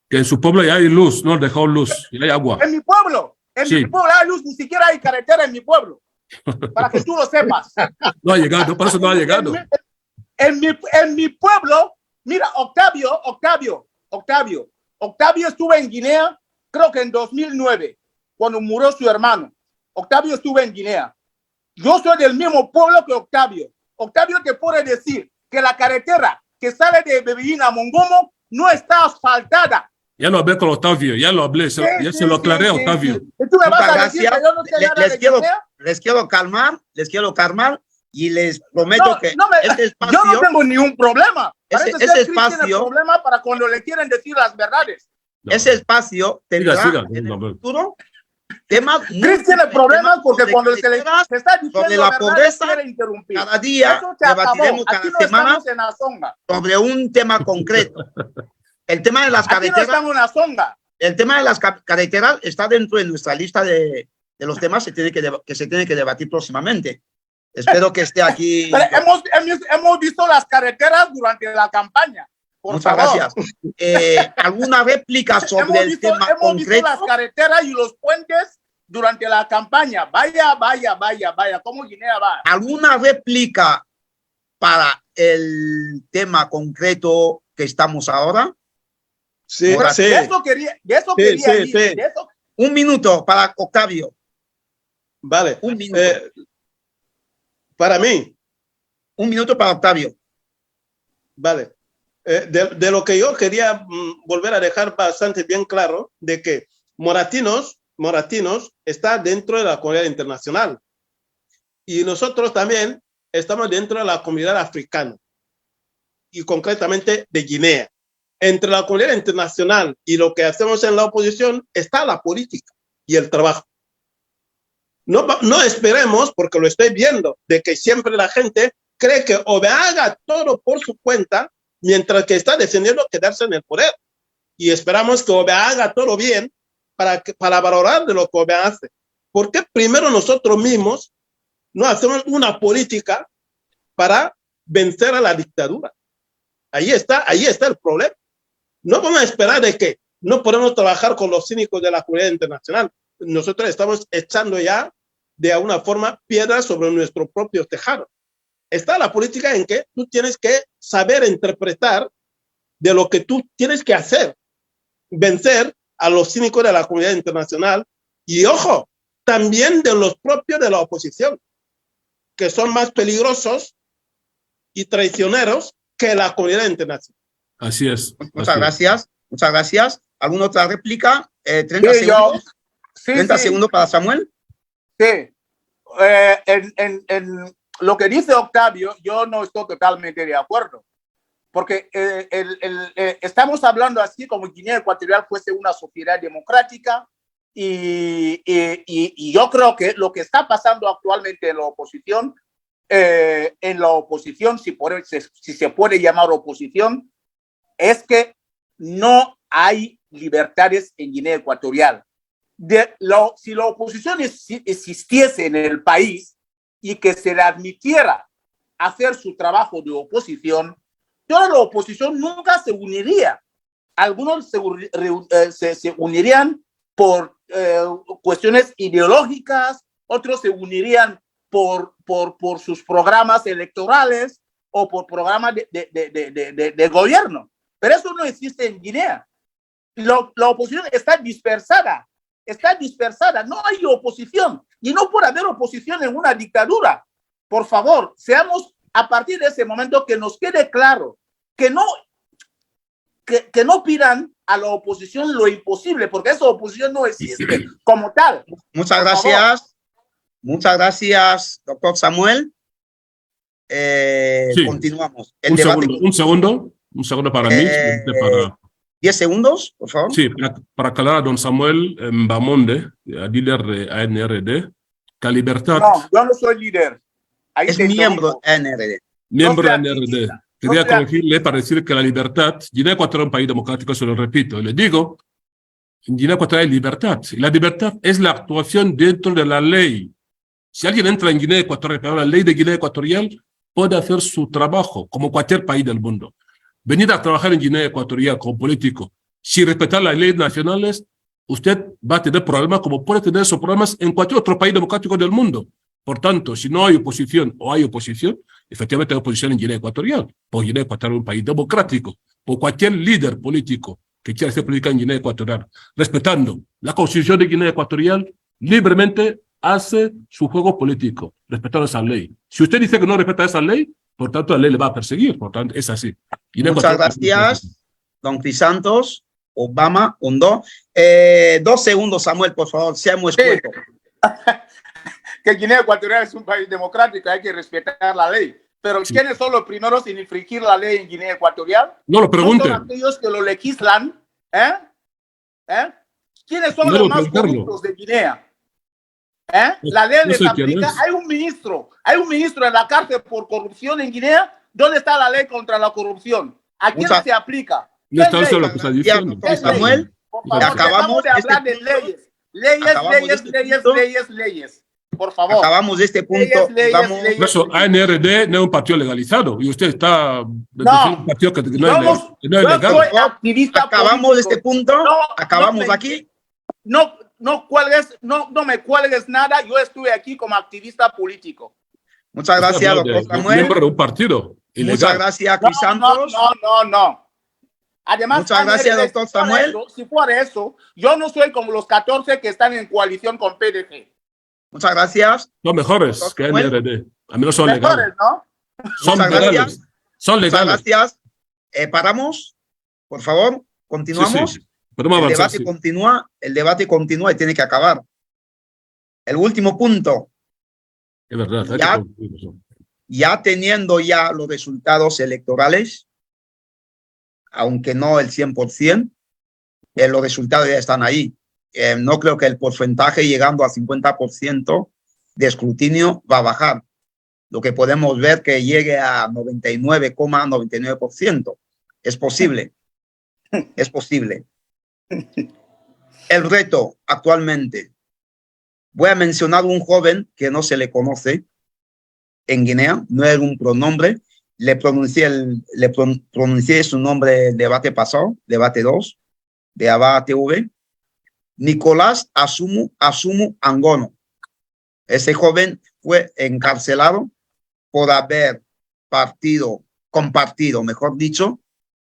Que en su pueblo ya hay luz, no dejó luz, y hay agua. En mi pueblo hay luz, ni siquiera hay carretera en mi pueblo. Para que tú lo sepas. No ha llegado, por eso no ha llegado. En mi pueblo, mira, Octavio estuvo en Guinea, creo que en 2009, cuando murió su hermano. Octavio estuvo en Guinea. Yo soy del mismo pueblo que Octavio. Octavio te puede decir que la carretera que sale de Bebellín a Mongomo no está asfaltada. Ya lo hablé con Octavio, ya lo hablé, ya se lo aclaré a Octavio. ¿Tú me vas a decir que yo no sé nada de Guinea? Les quiero calmar y les prometo que este espacio... Yo no tengo ningún problema. Ese espacio... tiene problema para cuando le quieren decir las verdades. No. Ese espacio tendrá en el futuro temas... Chris tiene problemas porque cuando se está diciendo sobre la pobreza, cada día debatiremos cada semana sobre un tema concreto. El tema de las carreteras... Aquí no estamos en la songa. El tema de las carreteras está dentro de nuestra lista de los temas que se tiene que debatir próximamente. Espero que esté aquí. Pero hemos visto las carreteras durante la campaña. Muchas gracias. ¿Alguna réplica sobre el tema concreto? Hemos visto las carreteras y los puentes durante la campaña. Vaya, ¿cómo Guinea va? ¿Alguna réplica para el tema concreto que estamos ahora? Sí, sí. De eso quería decir. Un minuto para Octavio. Vale. Un minuto. Para mí. Un minuto para Octavio. Vale. De lo que yo quería volver a dejar bastante bien claro, de que Moratinos está dentro de la comunidad internacional. Y nosotros también estamos dentro de la comunidad africana. Y concretamente de Guinea. Entre la comunidad internacional y lo que hacemos en la oposición está la política y el trabajo. No esperemos, porque lo estoy viendo, de que siempre la gente cree que OBE haga todo por su cuenta, mientras que está decidiendo quedarse en el poder. Y esperamos que OBE haga todo bien para valorar de lo que OBE hace. Porque primero nosotros mismos no hacemos una política para vencer a la dictadura. Ahí está el problema. No vamos a esperar de que no podemos trabajar con los cínicos de la comunidad internacional. Nosotros estamos echando ya de alguna forma piedras sobre nuestro propio tejado. Está la política en que tú tienes que saber interpretar de lo que tú tienes que hacer, vencer a los cínicos de la comunidad internacional y, ojo, también de los propios de la oposición, que son más peligrosos y traicioneros que la comunidad internacional. Así es. Muchas gracias. ¿Alguna otra réplica? 30 segundos. 30 segundos para Samuel. Sí. En lo que dice Octavio, yo no estoy totalmente de acuerdo. Porque estamos hablando así como Guinea Ecuatorial fuese una sociedad democrática y yo creo que lo que está pasando actualmente en la oposición, si se puede llamar oposición, es que no hay libertades en Guinea Ecuatorial. si la oposición existiese en el país y que se le admitiera hacer su trabajo de oposición, toda la oposición nunca se uniría. Algunos se unirían por cuestiones ideológicas, otros se unirían por sus programas electorales o por programas de gobierno. Pero eso no existe en Guinea. La oposición está dispersada, no hay oposición y no puede haber oposición en una dictadura. Por favor, seamos a partir de ese momento que nos quede claro que no pidan a la oposición lo imposible, porque esa oposición no existe como tal. Muchas gracias. Muchas gracias, doctor Samuel. Sí. Continuamos. Un segundo para mí. Para... 10 segundos, por favor. Sí, para aclarar a don Samuel Mbamonde, líder de ANRD, que la libertad... No, yo no soy líder. Ahí es miembro de ANRD. Miembro de ANRD. Quería corregirle para decir que la libertad, Guinea Ecuatorial es un país democrático, se lo repito, y le digo, en Guinea Ecuatorial hay libertad. Y la libertad es la actuación dentro de la ley. Si alguien entra en Guinea Ecuatorial, la ley de Guinea Ecuatorial puede hacer su trabajo, como cualquier país del mundo. Venir a trabajar en Guinea Ecuatorial como político, sin respetar las leyes nacionales, usted va a tener problemas como puede tener esos problemas en cualquier otro país democrático del mundo. Por tanto, si no hay oposición o hay oposición, efectivamente hay oposición en Guinea Ecuatorial, porque Guinea Ecuatorial es un país democrático, por cualquier líder político que quiera hacer política en Guinea Ecuatorial, respetando la Constitución de Guinea Ecuatorial, libremente hace su juego político, respetando esa ley. Si usted dice que no respeta esa ley, por tanto la ley le va a perseguir, por tanto es así. Muchas gracias, don Crisantos, Obama, Hondo. 2 segundos, Samuel, por favor, seamos escuetos. Que Guinea Ecuatorial es un país democrático, hay que respetar la ley. Pero sí. ¿Quiénes son los primeros en infringir la ley en Guinea Ecuatorial? No lo pregunten. ¿No son aquellos que lo legislan? ¿Quiénes son los más corruptos de Guinea? La ley les aplica. Hay un ministro en la cárcel por corrupción en Guinea. ¿Dónde está la ley contra la corrupción? ¿A quién se aplica? No está eso lo que está diciendo. Samuel, acabamos de hablar de leyes. Por favor. Acabamos de este punto. Eso, ANRD no es un partido legalizado y usted está un partido que no es legal. Acabamos de este punto. Acabamos aquí. No me cuelgues nada. Yo estuve aquí como activista político. Muchas gracias, doctor Samuel. Miembro de un partido ilegal. Muchas gracias, Crisantos. No. Además, muchas gracias, doctor Samuel. Si fuera eso, yo no soy como los 14 que están en coalición con PDG. Muchas gracias. Son mejores que NRD. A mí no son legales. ¿No? Son legales. Son legales. Muchas gracias. Paramos, por favor. Continuamos. Sí. Podemos avanzar. El debate continúa y tiene que acabar. El último punto. Es verdad. Ya teniendo ya los resultados electorales, aunque no el 100%, los resultados ya están ahí. No creo que el porcentaje llegando a 50% de escrutinio va a bajar. Lo que podemos ver que llegue a 99,99%. Es posible. Es posible. El reto actualmente. Voy a mencionar un joven que no se le conoce en Guinea, no es un pronombre. Le pronuncié su nombre el debate pasado, debate 2, de Aba TV. Nicolás Asumu Angono. Ese joven fue encarcelado por haber compartido, mejor dicho,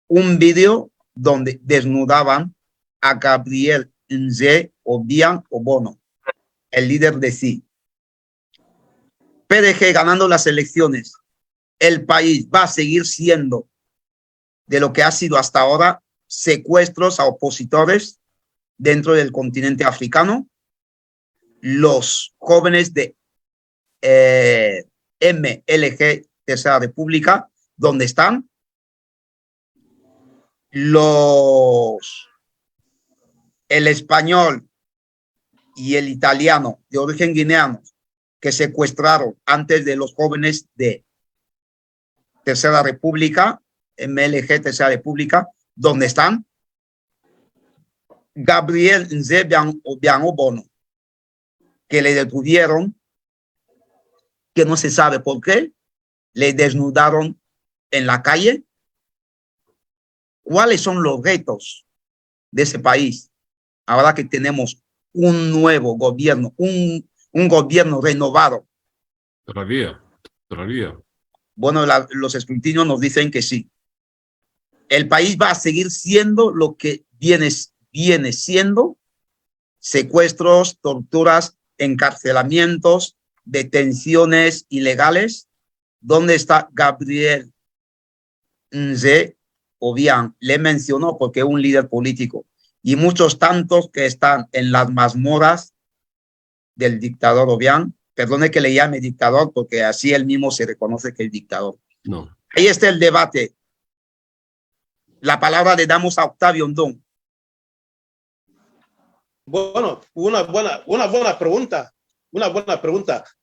un video donde desnudaban a Gabriel Nze Obiang Obono, el líder de sí. PDG ganando las elecciones, el país va a seguir siendo de lo que ha sido hasta ahora, secuestros a opositores dentro del continente africano. Los jóvenes de MLG Tercera República, ¿dónde están? El español y el italiano de origen guineano que secuestraron antes de los jóvenes de Tercera República, MLG Tercera República, ¿dónde están? Gabriel Obiang-Obono, que le detuvieron, que no se sabe por qué, le desnudaron en la calle. ¿Cuáles son los retos de ese país ahora que tenemos un nuevo gobierno, un gobierno renovado? Todavía. Bueno, los escrutinios nos dicen que sí. El país va a seguir siendo lo que viene siendo: secuestros, torturas, encarcelamientos, detenciones ilegales. ¿Dónde está Gabriel Obiang? Le mencionó porque es un líder político, y muchos tantos que están en las mazmorras del dictador Obiang. Perdone que le llame dictador, porque así él mismo se reconoce que es dictador. No. Ahí está el debate. La palabra le damos a Octavio Ndong. Bueno, una buena pregunta.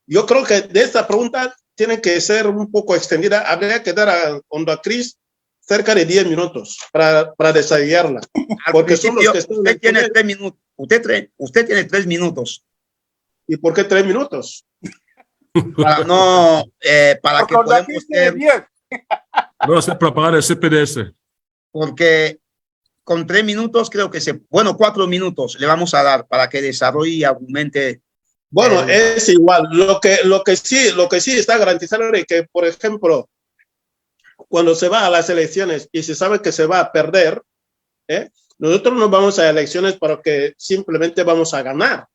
Yo creo que de esta pregunta tiene que ser un poco extendida. Habría que dar a Ondacris cerca de 10 minutos para desarrollarla. Porque son los que están usted tiene 3 minutos. Usted tiene 3 minutos. ¿Y por qué 3 minutos? Para que podamos tener... No, es para pagar el CPDS. Porque con 3 minutos creo que 4 minutos le vamos a dar para que desarrolle y argumente. Bueno, es igual. Lo que sí está garantizado es que, por ejemplo, cuando se va a las elecciones y se sabe que se va a perder, nosotros no vamos a elecciones para que simplemente vamos a ganar.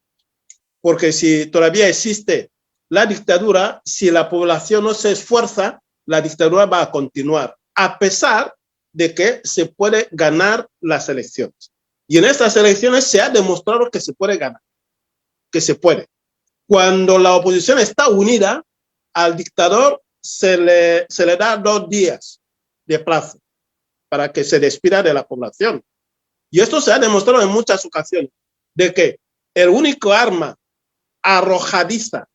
Porque si todavía existe la dictadura, si la población no se esfuerza, la dictadura va a continuar, a pesar de que se puede ganar las elecciones. Y en estas elecciones se ha demostrado que se puede ganar, que se puede. Cuando la oposición está unida, al dictador se le da 2 días de plazo para que se despida de la población. Y esto se ha demostrado en muchas ocasiones, de que el único arma arrojadiza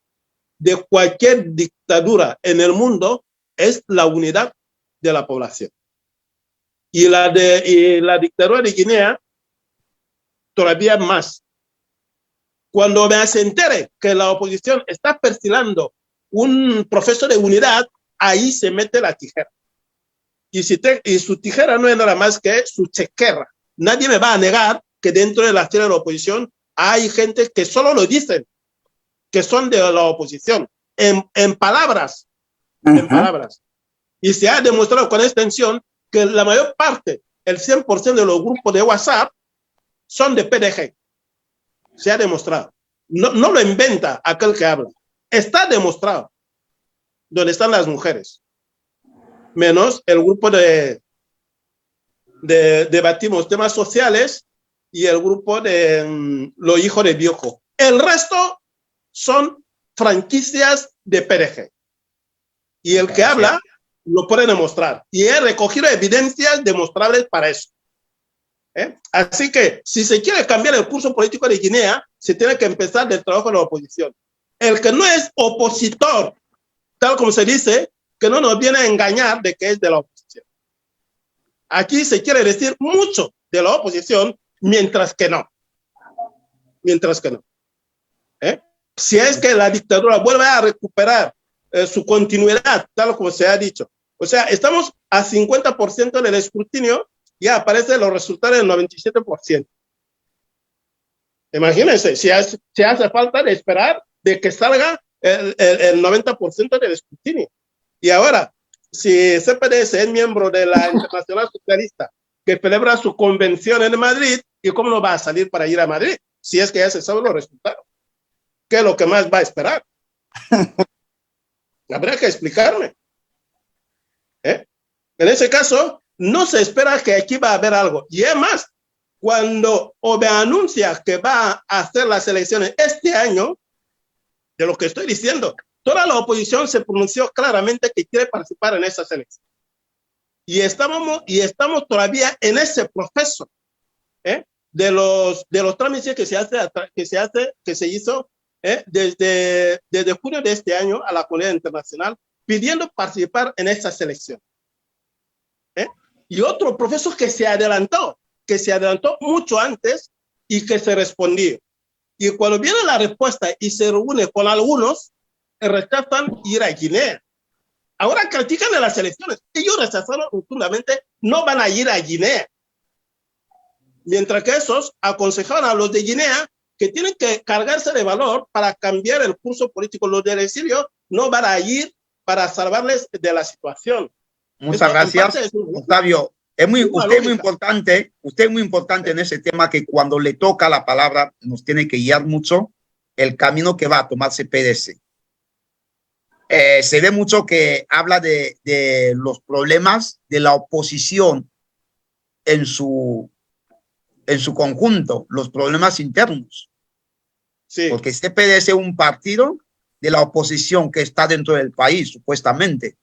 de cualquier dictadura en el mundo es la unidad de la población. Y la dictadura de Guinea todavía más. Cuando se entere que la oposición está perfilando un proceso de unidad, ahí se mete la tijera. Y su tijera no es nada más que su chequera. Nadie me va a negar que dentro de la fila de la oposición hay gente que solo lo dicen, que son de la oposición, en palabras, en palabras. Y se ha demostrado con extensión que la mayor parte, el 100% de los grupos de WhatsApp son de PDG. Se ha demostrado. No lo inventa aquel que habla. Está demostrado. Donde están las mujeres. Menos el grupo de debatimos temas sociales y el grupo de los hijos de Bioko. El resto son franquicias de PDG. Y el que habla lo puede demostrar. Y he recogido evidencias demostrables para eso. Así que, si se quiere cambiar el curso político de Guinea, se tiene que empezar del trabajo de la oposición. El que no es opositor, tal como se dice, que no nos viene a engañar de que es de la oposición. Aquí se quiere decir mucho de la oposición, mientras que no. Mientras que no. Si es que la dictadura vuelve a recuperar su continuidad, tal como se ha dicho. O sea, estamos a 50% del escrutinio, ya aparecen los resultados del 97%. Imagínense, si hace falta de esperar de que salga el 90% del escrutinio. Y ahora, si CPDS es miembro de la Internacional Socialista, que celebra su convención en Madrid, ¿y cómo no va a salir para ir a Madrid? Si es que ya se saben los resultados. ¿Qué es lo que más va a esperar? Habría que explicarme. En ese caso, no se espera que aquí va a haber algo. Y es más, cuando OBE anuncia que va a hacer las elecciones este año, de lo que estoy diciendo, toda la oposición se pronunció claramente que quiere participar en esas elecciones. Y estamos todavía en ese proceso de los trámites que se hizo desde junio de este año a la comunidad internacional pidiendo participar en estas elecciones. Y otro proceso que se adelantó mucho antes, y que se respondió. Y cuando viene la respuesta y se reúne con algunos, rechazan ir a Guinea. Ahora critican de las elecciones. Ellos rechazaron rotundamente, no van a ir a Guinea. Mientras que esos aconsejaban a los de Guinea que tienen que cargarse de valor para cambiar el curso político. Los del exilio no van a ir para salvarles de la situación. Muchas gracias, Octavio. Usted es muy importante en ese tema, que cuando le toca la palabra nos tiene que guiar mucho el camino que va a tomar CPDS. Se ve mucho que habla de los problemas de la oposición en su conjunto, los problemas internos. Sí. Porque CPDS es un partido de la oposición que está dentro del país, supuestamente.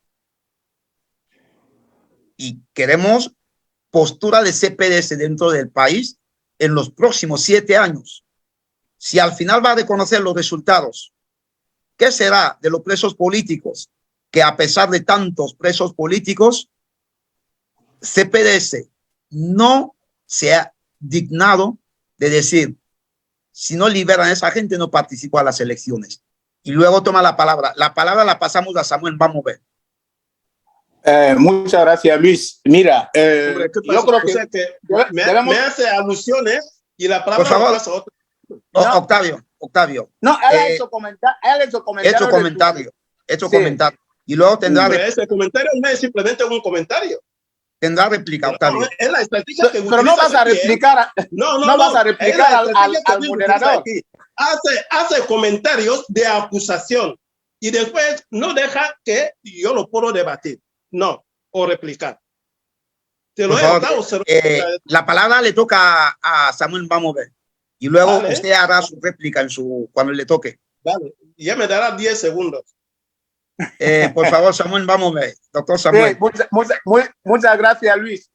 Y queremos postura de CPDS dentro del país en los próximos 7 años. Si al final va a reconocer los resultados, ¿qué será de los presos políticos? Que a pesar de tantos presos políticos, CPDS no se ha dignado de decir, si no liberan a esa gente, no participo a las elecciones. Y luego toma la palabra. La palabra la pasamos a Samuel. Vamos a ver. Muchas gracias, Luis. Mira, Hombre, yo creo que, o sea que me hace alusiones y la palabra por favor, pasa a otro. No, Octavio. No, él ha hecho comentario. Hecho comentario. Y luego tendrá... Ese comentario no es simplemente un comentario. Tendrá réplica, Octavio. No, es la estrategia que pero no vas a replicar, no vas a replicar al moderador. Hace comentarios de acusación y después no deja que yo lo puedo debatir. No, o replicar. Te lo he dado. La palabra le toca a Samuel, vamos a ver. Y luego Vale. Usted hará su réplica cuando le toque. Vale, ya me dará 10 segundos. Por favor, Samuel, vamos a ver. Doctor Samuel. Muchas gracias, Luis.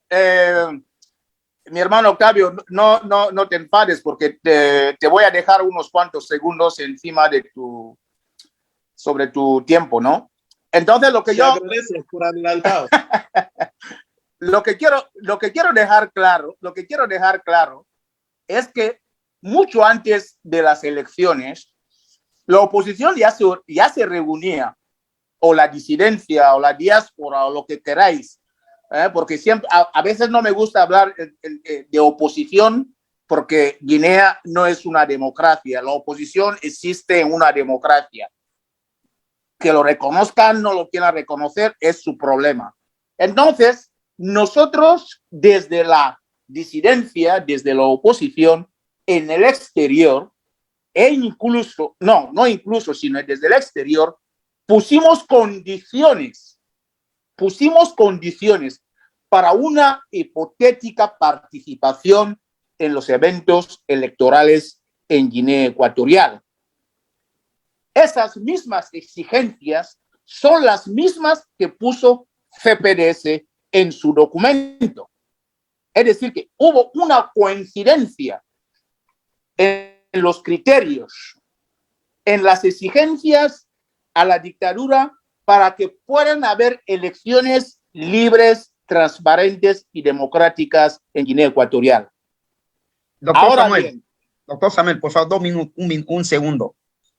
Mi hermano Octavio, no te enfades porque te voy a dejar unos cuantos segundos encima de sobre tu tiempo, ¿no? Entonces, lo que yo... agradece por adelantado. Lo que quiero dejar claro es que mucho antes de las elecciones, la oposición ya se reunía, o la disidencia, o la diáspora, o lo que queráis, porque siempre, a veces no me gusta hablar de oposición, porque Guinea no es una democracia. La oposición existe en una democracia. Que lo reconozcan, no lo quieran reconocer, es su problema. Entonces, nosotros desde la disidencia, desde la oposición, en el exterior, sino desde el exterior, pusimos condiciones para una hipotética participación en los eventos electorales en Guinea Ecuatorial. Esas mismas exigencias son las mismas que puso CPDS en su documento. Es decir, que hubo una coincidencia en los criterios, en las exigencias a la dictadura para que puedan haber elecciones libres, transparentes y democráticas en Guinea Ecuatorial. Doctor Samuel, por favor, 2 minutos, un segundo.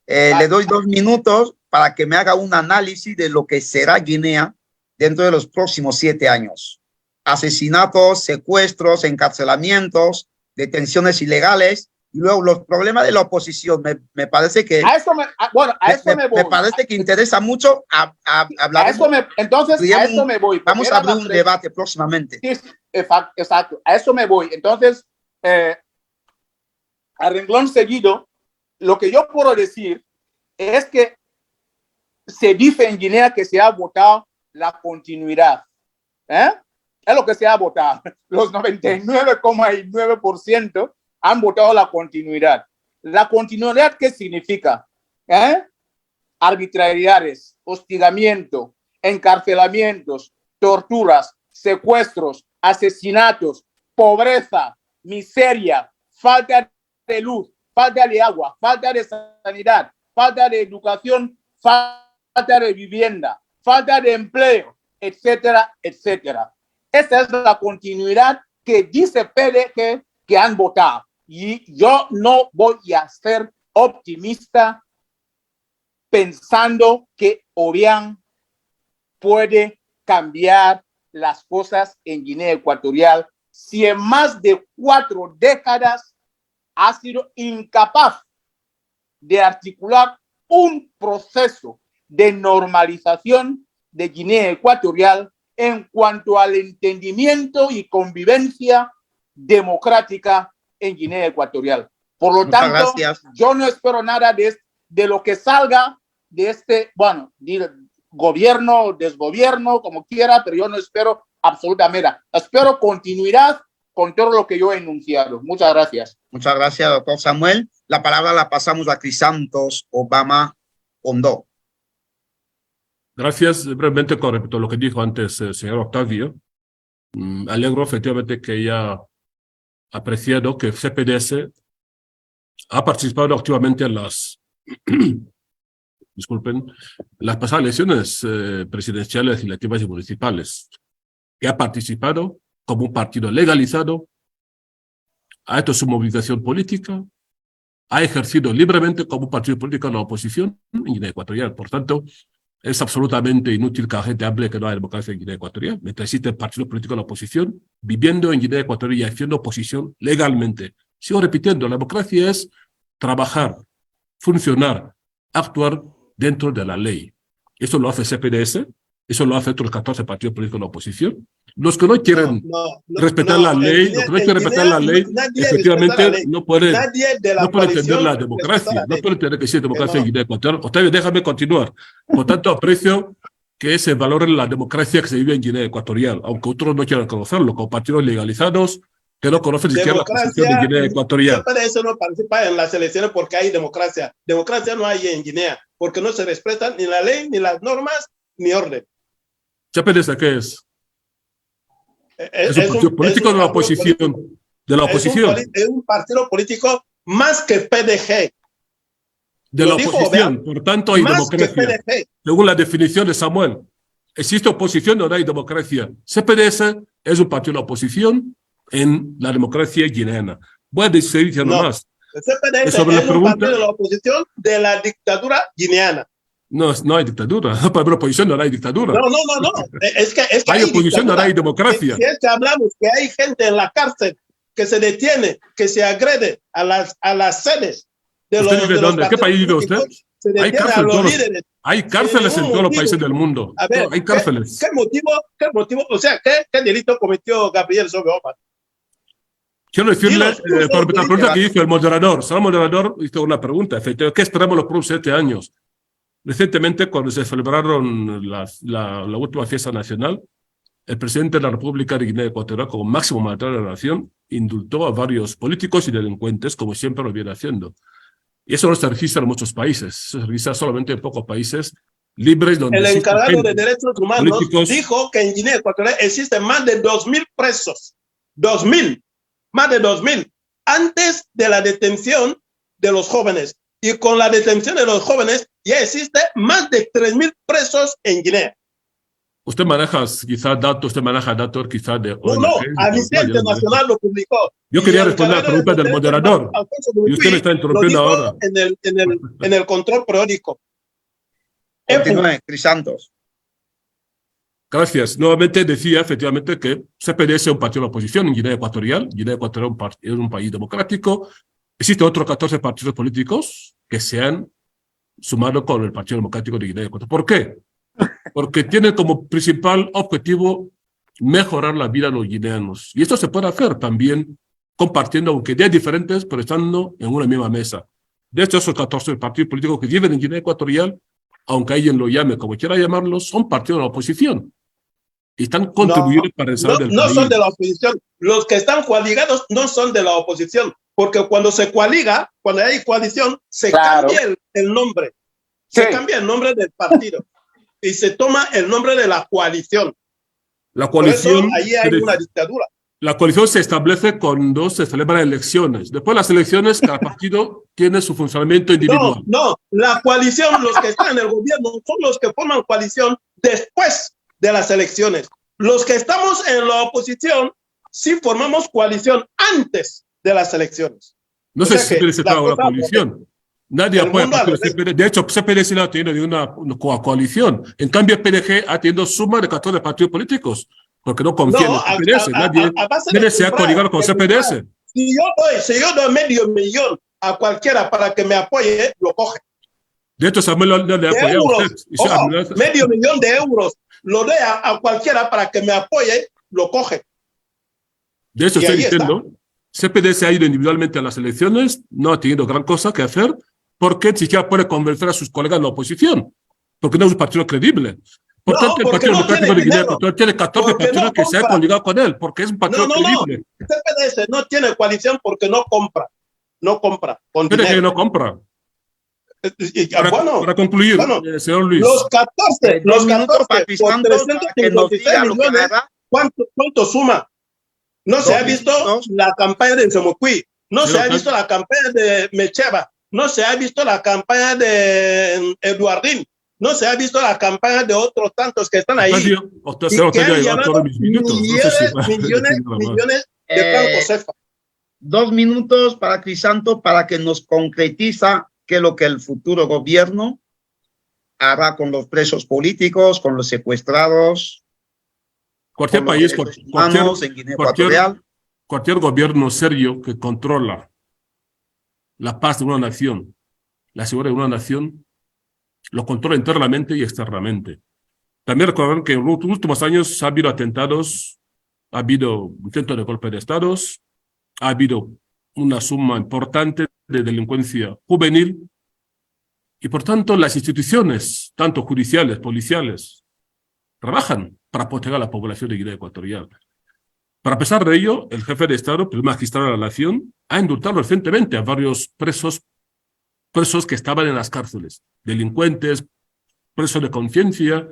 Le doy 2 minutos para que me haga un análisis de lo que será Guinea dentro de los próximos 7 años. Asesinatos, secuestros, encarcelamientos, detenciones ilegales, y luego los problemas de la oposición. Me parece que... Me parece que interesa mucho hablar. Entonces, a eso me voy. Vamos a abrir un debate próximamente. Sí, exacto. A eso me voy. Entonces, a renglón seguido, lo que yo puedo decir es que se dice en Guinea que se ha votado la continuidad. Es lo que se ha votado. Los 99,9% han votado la continuidad. ¿La continuidad qué significa? Arbitrariedades, hostigamiento, encarcelamientos, torturas, secuestros, asesinatos, pobreza, miseria, falta de luz, falta de agua, falta de sanidad, falta de educación, falta de vivienda, falta de empleo, etcétera, etcétera. Esa es la continuidad que dice PDG que han votado. Y yo no voy a ser optimista pensando que Obiang puede cambiar las cosas en Guinea Ecuatorial si en más de 4 décadas ha sido incapaz de articular un proceso de normalización de Guinea Ecuatorial en cuanto al entendimiento y convivencia democrática en Guinea Ecuatorial. Por lo Muchas tanto, gracias. yo no espero nada de lo que salga de este, bueno, gobierno, desgobierno, como quiera, pero yo no espero absolutamente nada. Espero continuidad con todo lo que yo he enunciado. Muchas gracias. Muchas gracias, doctor Samuel. La palabra la pasamos a Crisantos Obama Ondo. Gracias. Brevemente con respecto a lo que dijo antes el señor Octavio. Alegro efectivamente que haya apreciado que CPDS ha participado activamente en las las pasadas elecciones presidenciales, legislativas y municipales, que ha participado como un partido legalizado, ha hecho su movilización política, ha ejercido libremente como un partido político en la oposición en Guinea Ecuatorial. Por tanto, es absolutamente inútil que la gente hable que no hay democracia en Guinea Ecuatorial. Mientras existe partido político en la oposición, viviendo en Guinea Ecuatorial y haciendo oposición legalmente. Sigo repitiendo, la democracia es trabajar, funcionar, actuar dentro de la ley. Eso lo hace CPDS, eso lo hace otros 14 partidos políticos de la oposición. Los que no quieren respetar la ley, los que no quieren respetar la ley, efectivamente no pueden entender la democracia, no pueden entender que existe democracia en Guinea Ecuatorial. Octavio, déjame continuar. Por tanto, aprecio que se valore la democracia que se vive en Guinea Ecuatorial, aunque otros no quieran conocerlo, como partidos legalizados que no conocen siquiera la constitución de Guinea Ecuatorial. Eso no participa en las elecciones porque hay democracia. Democracia no hay en Guinea, porque no se respetan ni la ley, ni las normas, ni orden. ¿CPDS qué es? Es un partido político de la oposición. De la oposición. Es un partido político más que PDG. De la oposición, por tanto hay democracia. Según la definición de Samuel, existe oposición o no hay democracia. CPDS es un partido de la oposición en la democracia guineana. Voy a seguir diciendo más. El CPDS es un partido de la oposición de la dictadura guineana. No, no hay dictadura. Para la oposición no hay dictadura. No. Es que hay oposición, no hay democracia. Si es que hablamos que hay gente en la cárcel que se detiene, que se agrede a las sedes de los ¿Dónde? ¿Qué país vive usted? Hay cárceles en todos los países del mundo. A ver, hay cárceles. ¿Qué motivo? O sea, ¿qué delito cometió Gabriel Sobe Omar? Quiero decirle, por la pregunta que hizo el moderador. El moderador hizo una pregunta. ¿Qué esperamos los próximos 7 años? Recientemente, cuando se celebraron la última fiesta nacional, el presidente de la República de Guinea Ecuatorial, como máximo mandatario de la nación, indultó a varios políticos y delincuentes, como siempre lo viene haciendo. Y eso no se registra en muchos países, se registra solamente en pocos países libres. Donde el encargado de derechos humanos dijo que en Guinea Ecuatorial existen más de 2.000 presos. 2.000, más de 2.000, antes de la detención de los jóvenes. Y con la detención de los jóvenes ya existe más de 3.000 presos en Guinea. Usted maneja datos quizá de ONG. No, Amnistía Internacional lo publicó. Yo quería responder a la pregunta del moderador. Y usted me está interrumpiendo ahora. En el control periódico. Continúe, Crisantos. Gracias. Nuevamente decía efectivamente que CPDS es un partido de la oposición en Guinea Ecuatorial. Guinea Ecuatorial es un país democrático. Existen otros 14 partidos políticos que se han sumado con el Partido Democrático de Guinea Ecuatorial. ¿Por qué? Porque tienen como principal objetivo mejorar la vida de los guineanos. Y esto se puede hacer también compartiendo, aunque ideas diferentes, pero estando en una misma mesa. De hecho, esos 14 partidos políticos que viven en Guinea Ecuatorial, aunque alguien lo llame como quiera llamarlos, son partidos de la oposición. Y están contribuyendo para el desarrollo del país. No son de la oposición. Los que están coaligados no son de la oposición. Porque cuando se coaliga, cuando hay coalición, se cambia el nombre. Se cambia el nombre del partido. Y se toma el nombre de la coalición. La coalición. Por eso, ahí hay una dictadura. La coalición se establece cuando se celebran elecciones. Después de las elecciones, cada partido tiene su funcionamiento individual. No, la coalición, los que están en el gobierno, son los que forman coalición después de las elecciones. Los que estamos en la oposición, sí formamos coalición antes de las elecciones. No O sé sea si que CPDS está la en una cosa- coalición. Nadie el apoya mundo al partido al revés. CPDS. De hecho, CPDS no ha tenido ninguna coalición. En cambio, PDG ha tenido suma de 14 partidos políticos, porque no confía en No, el CPDS. Nadie base de se ha coligado con CPDS. si yo doy medio millón a cualquiera para que me apoye, lo coge. De hecho, Samuel no le ha De apoyado a usted. euros, ojo, medio millón de euros, lo doy a cualquiera para que me apoye, lo coge. De hecho, Y estoy ahí está. diciendo, CPDS ha ido individualmente a las elecciones, no ha tenido gran cosa que hacer, porque ni siquiera puede convencer a sus colegas de la oposición, porque no es un partido creíble. Por No, tanto, el porque Partido no Democrático tiene de Guinea dinero, Ecuatorial tiene 14 porque partidos no que se han compra. coligado con él, porque es un partido No, creíble. CPDS no tiene coalición porque no compra con PDG dinero. no compra. Bueno, Para concluir, señor Luis. los 14, 2 minutos para por Crisanto para que nos 356 diga lo que millones, hará. ¿cuánto suma? No se 2 ha visto minutos. la campaña de Nsemocuí, no se Señor ha visto la campaña de Mecheva, no se ha visto la campaña de Eduardín, no se ha visto la campaña de otros tantos que están ahí y que han llevado millones de francos CFA. 2 minutos para Crisanto para que nos concretiza qué es lo que el futuro gobierno hará con los presos políticos, con los secuestrados, Cualquier con los país, derechos humanos en Guinea Ecuatorial. cualquier gobierno serio que controla la paz de una nación, la seguridad de una nación, lo controla internamente y externamente. También recordar que en los últimos años ha habido atentados, ha habido intentos de golpe de estados, ha habido una suma importante de delincuencia juvenil y, por tanto, las instituciones, tanto judiciales, policiales, trabajan para proteger a la población de Guinea Ecuatorial. Pero a pesar de ello, el jefe de Estado, el magistrado de la Nación, ha indultado recientemente a varios presos que estaban en las cárceles, delincuentes, presos de conciencia,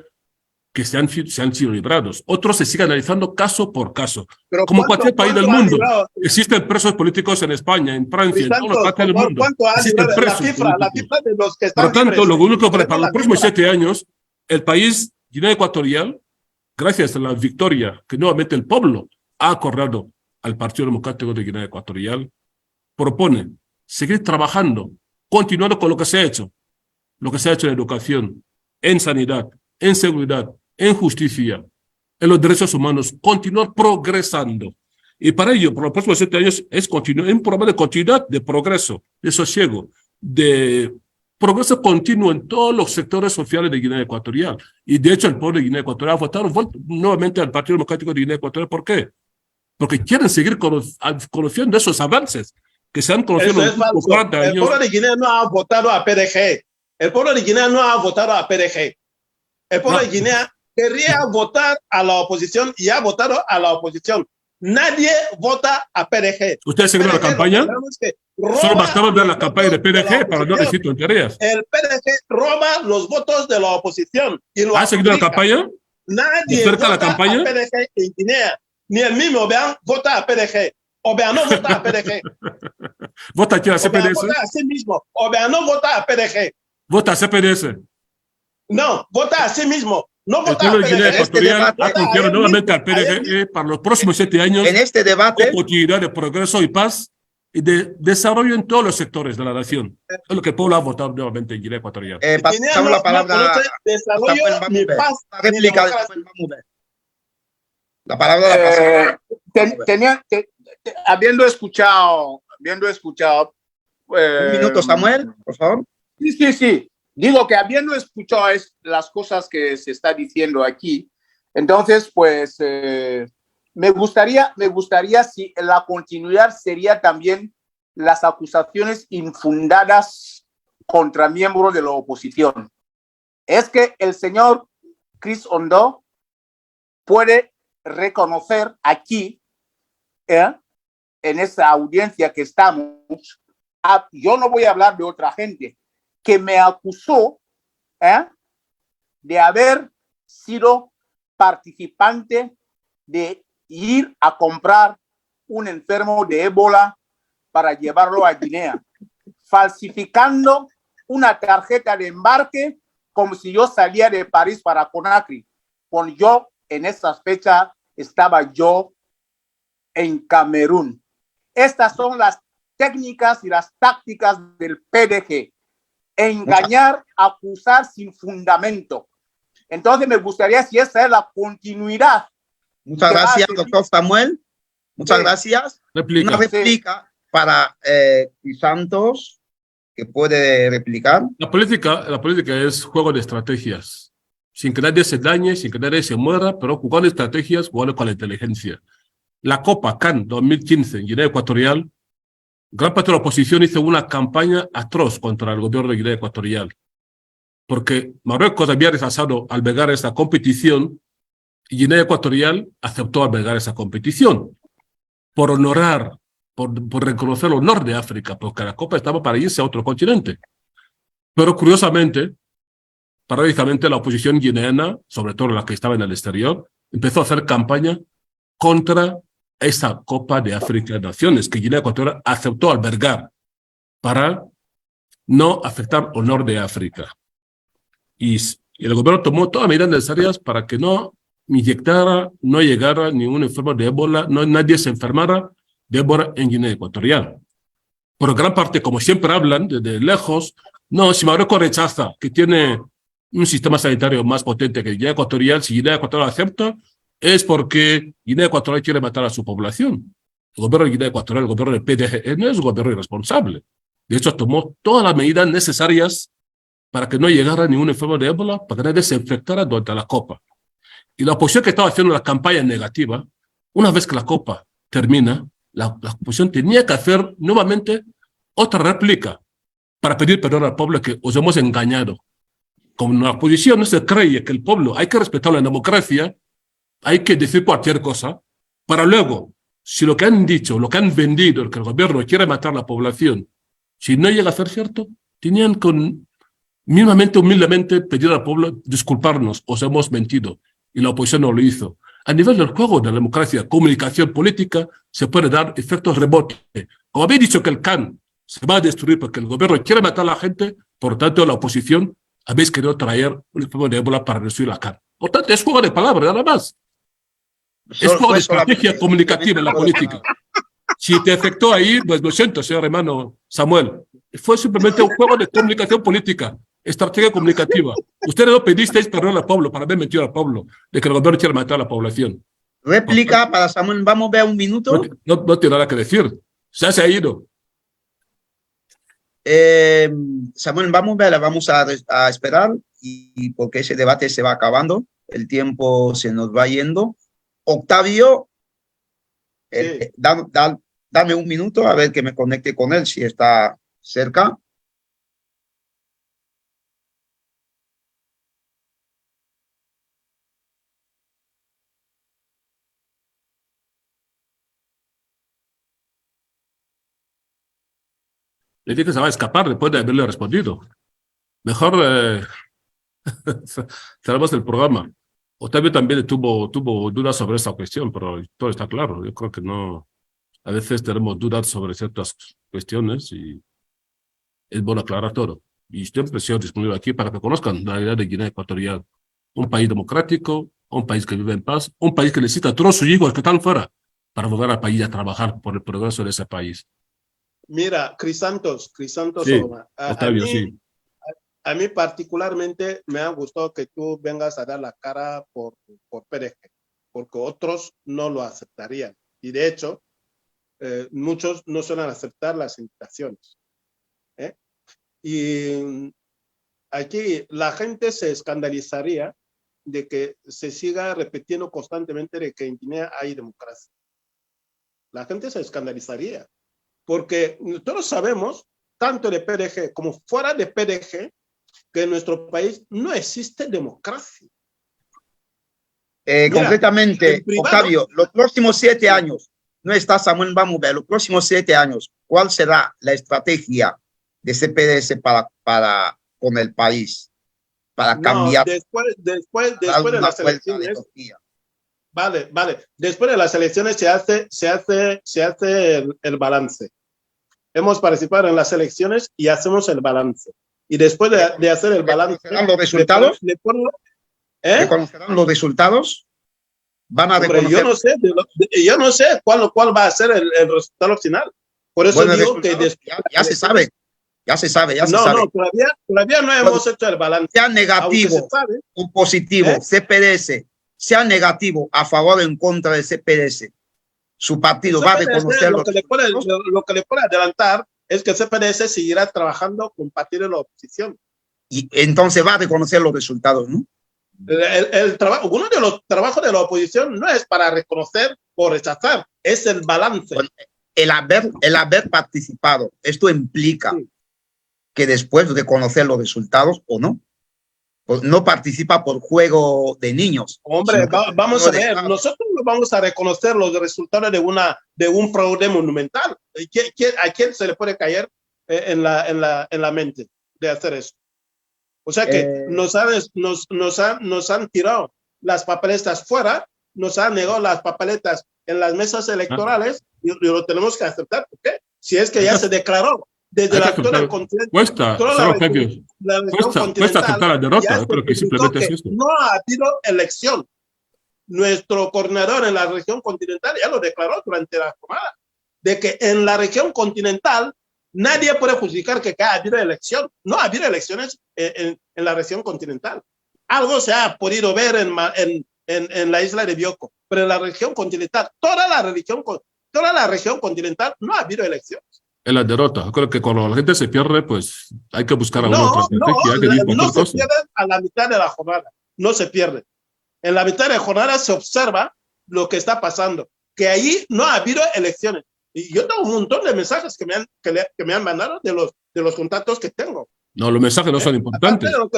que se han sido librados. Otros se siguen analizando caso por caso. Pero Como cualquier país del ha mundo, librado? existen presos políticos en España, en Francia, en todas Crisanto, partes del mundo. ¿cuánto ha Existen librado? presos La políticos. cifra de los que Por están lo tanto, libres. lo único que para Tenemos los la próximos cifra. 7 años, el país Guinea Ecuatorial, gracias a la victoria que nuevamente el pueblo ha acordado al Partido Democrático de Guinea Ecuatorial, propone seguir trabajando, continuando con lo que se ha hecho en educación, en sanidad, en seguridad, en justicia, en los derechos humanos, continuar progresando. Y para ello, por los próximos 7 años, es un programa de continuidad, de progreso, de sosiego, de progreso continuo en todos los sectores sociales de Guinea Ecuatorial. Y de hecho, el pueblo de Guinea Ecuatorial ha votado nuevamente al Partido Democrático de Guinea Ecuatorial. ¿Por qué? Porque quieren seguir conociendo esos avances que se han conocido en los últimos 40 años. El pueblo de Guinea no ha votado a PDG. El pueblo de Guinea no ha votado a PDG. El pueblo de Guinea querría votar a la oposición y ha votado a la oposición. Nadie vota a PDG. ¿Ustedes seguido la campaña? Solo bastaba ver la campaña de PDG para no decir tonterías. El PDG roba los votos de la oposición. ¿Ha seguido la campaña? Nadie vota a PDG en Guinea. Ni el mismo Obean vota a PDG. Obean no vota a PDG. ¿Vota aquí a CPDS? Vota a sí mismo. Obean no vota a PDG. ¿Vota a CPDS? No, vota a sí mismo. No el pueblo de Guinea Ecuatorial ha confiado nuevamente al PDG para los próximos 7 años en este debate oportunidad de progreso y paz y de desarrollo en todos los sectores de la nación. Es lo que el pueblo ha votado nuevamente en Guinea Ecuatorial. Pasamos la palabra a desarrollo ni paz. Réplica de la palabra habiendo escuchado un minuto, Samuel, por favor. Sí. Digo que habiendo escuchado las cosas que se está diciendo aquí, entonces, pues, me gustaría si la continuidad sería también las acusaciones infundadas contra miembros de la oposición. Es que el señor Chris Ondo puede reconocer aquí, en esa audiencia que estamos, yo no voy a hablar de otra gente, que me acusó de haber sido participante de ir a comprar un enfermo de ébola para llevarlo a Guinea, falsificando una tarjeta de embarque como si yo salía de París para Conakry. Cuando yo en esa fecha estaba yo en Camerún. Estas son las técnicas y las tácticas del PDG. Engañar, acusar sin fundamento. Entonces me gustaría si esa es la continuidad. Muchas gracias, doctor Samuel. Muchas gracias. Réplica. Una réplica para Santos, que puede replicar. La política es juego de estrategias. Sin que nadie se dañe, sin que nadie se muera, pero jugando estrategias, jugando con la inteligencia. La Copa CAN 2015 en Guinea Ecuatorial, gran parte de la oposición hizo una campaña atroz contra el gobierno de Guinea Ecuatorial, porque Marruecos había rechazado albergar esta competición y Guinea Ecuatorial aceptó albergar esa competición por honorar, por reconocer el honor de África, porque la Copa estaba para irse a otro continente. Pero curiosamente, paradójicamente, la oposición guineana, sobre todo la que estaba en el exterior, empezó a hacer campaña contra esa Copa de África de Naciones que Guinea Ecuatorial aceptó albergar para no afectar el honor de África. Y el gobierno tomó todas las medidas necesarias para que no inyectara, no llegara ningún enfermo de ébola, nadie se enfermara de ébola en Guinea Ecuatorial. Por gran parte, como siempre hablan desde lejos, no, si Marruecos rechaza que tiene un sistema sanitario más potente que Guinea Ecuatorial, si Guinea Ecuatorial acepta, es porque Guinea Ecuatorial quiere matar a su población. El gobierno de Guinea Ecuatorial, el gobierno del PDG, no es un gobierno irresponsable. De hecho, tomó todas las medidas necesarias para que no llegara ningún enfermo de ébola, para que nadie se infectara durante la Copa. Y la oposición que estaba haciendo la campaña negativa, una vez que la Copa termina, la oposición tenía que hacer nuevamente otra réplica para pedir perdón al pueblo que os hemos engañado. Como la oposición no se cree que el pueblo hay que respetar la democracia, hay que decir cualquier cosa, para luego, si lo que han dicho, lo que han vendido, que el gobierno quiere matar a la población, si no llega a ser cierto, tenían que mínimamente, humildemente pedir al pueblo disculparnos, os hemos mentido, y la oposición no lo hizo. A nivel del juego de la democracia, comunicación política, se puede dar efectos rebote. Como habéis dicho que el CAN se va a destruir porque el gobierno quiere matar a la gente, por tanto la oposición habéis querido traer un enfermo de ébola para destruir la CAN. Por tanto, es juego de palabras, nada más. Es juego de estrategia comunicativa en la política. Si te afectó ahí, pues lo siento, señor hermano Samuel. Fue simplemente un juego de comunicación política, estrategia comunicativa. Ustedes no pedisteis perdón al pueblo para haber mentido al pueblo de que el gobierno quiere matar a la población. Réplica para Samuel, vamos a ver un minuto. No tiene nada que decir. Ya se ha ido. Samuel, vamos a esperar y porque ese debate se va acabando, el tiempo se nos va yendo. Octavio, Sí. dame un minuto a ver que me conecte con él si está cerca. Le dije que se va a escapar después de haberle respondido. Mejor cerramos el programa. Octavio también tuvo dudas sobre esta cuestión, pero todo está claro. Yo creo que no. A veces tenemos dudas sobre ciertas cuestiones y es bueno aclarar todo. Y siempre estoy disponible aquí para que conozcan la realidad de Guinea Ecuatorial. Un país democrático, un país que vive en paz, un país que necesita a todos sus hijos que están fuera para volver al país a trabajar por el progreso de ese país. Mira, Crisantos, Sí, Octavio, sí. A mí particularmente me ha gustado que tú vengas a dar la cara por PDG, porque otros no lo aceptarían. Y de hecho, muchos no suelen aceptar las invitaciones. Y aquí la gente se escandalizaría de que se siga repitiendo constantemente de que en Guinea hay democracia. La gente se escandalizaría, porque todos sabemos, tanto de PDG como fuera de PDG, que en nuestro país no existe democracia. Mira, concretamente, Octavio, los próximos 7 años, no está Samuel, vamos a ver, los próximos 7 años, ¿cuál será la estrategia de CPDS con el país? Para cambiar. Después de las elecciones. Vale. Después de las elecciones se hace el balance. Hemos participado en las elecciones y hacemos el balance. Y después de hacer el balance... ¿Reconocerán los resultados? ¿Reconocerán los resultados? ¿Van a reconocer? Yo no sé cuál va a ser el resultado final. Por eso buenos digo que resultados, ya se sabe. Ya se sabe. No, todavía no hemos hecho el balance. Sea negativo o positivo, CPDS, sea negativo a favor o en contra del CPDS, su partido va a reconocer lo que le puede adelantar es que CPDS seguirá trabajando con partidos de la oposición. Y entonces va a reconocer los resultados, ¿no? Uno de los trabajos de la oposición no es para reconocer o rechazar, es el balance. Bueno, el haber participado, esto implica que después de conocer los resultados o no, pues no participa por juego de niños. Hombre, vamos a ver, nosotros no vamos a reconocer los resultados de un fraude monumental. ¿A quién se le puede caer en la mente de hacer eso? O sea que nos han tirado las papeletas fuera, nos han negado las papeletas en las mesas electorales y lo tenemos que aceptar. ¿Por qué? Si es que ya se declaró desde la zona continental. Cuesta aceptar la derrota. Yo creo que simplemente es esto. No ha habido elección. Nuestro coordinador en la región continental ya lo declaró durante la jornada, de que en la región continental nadie puede justificar que ha habido elección. No ha habido elecciones en la región continental. Algo se ha podido ver en la isla de Bioko, pero en la región continental, toda la región continental no ha habido elecciones. En la derrota. Creo que cuando la gente se pierde, pues hay que buscar alguna otra estrategia. No se pierde a la mitad de la jornada. No se pierde. En la mitad de la jornada se observa lo que está pasando, que ahí no ha habido elecciones. Y yo tengo un montón de mensajes que me han mandado de los contactos que tengo. No, los mensajes no son importantes. No,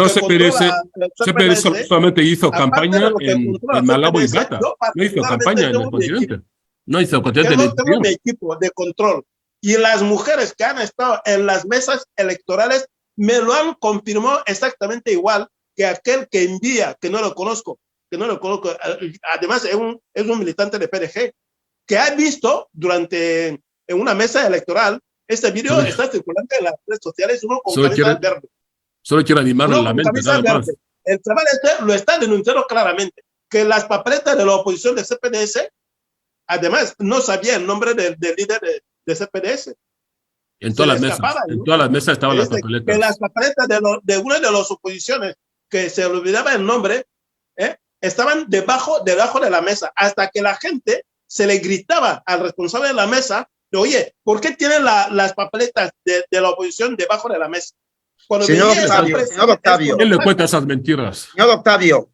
CPDS solamente hizo campaña en Malabo y Gata. No hizo campaña en el continente. No hizo continente. Yo tengo mi equipo de control. Y las mujeres que han estado en las mesas electorales me lo han confirmado exactamente igual que aquel que envía, que no lo conozco. Además, es un militante de PDG, que ha visto en una mesa electoral. Este video está circulando en las redes sociales, uno con camisa verde. Solo quiero animarle la mente, nada más. El chaval lo está denunciando claramente, que las papeletas de la oposición de CPDS, además, no sabía el nombre del líder de CPDS. En todas las mesas estaban las papeletas. Que las papeletas de una de las oposiciones, que se le olvidaba el nombre, estaban debajo de la mesa, hasta que la gente se le gritaba al responsable de la mesa, oye, ¿por qué tienen las papeletas de la oposición debajo de la mesa? Señor Octavio, ¿quién le cuenta esas mentiras? Señor Octavio,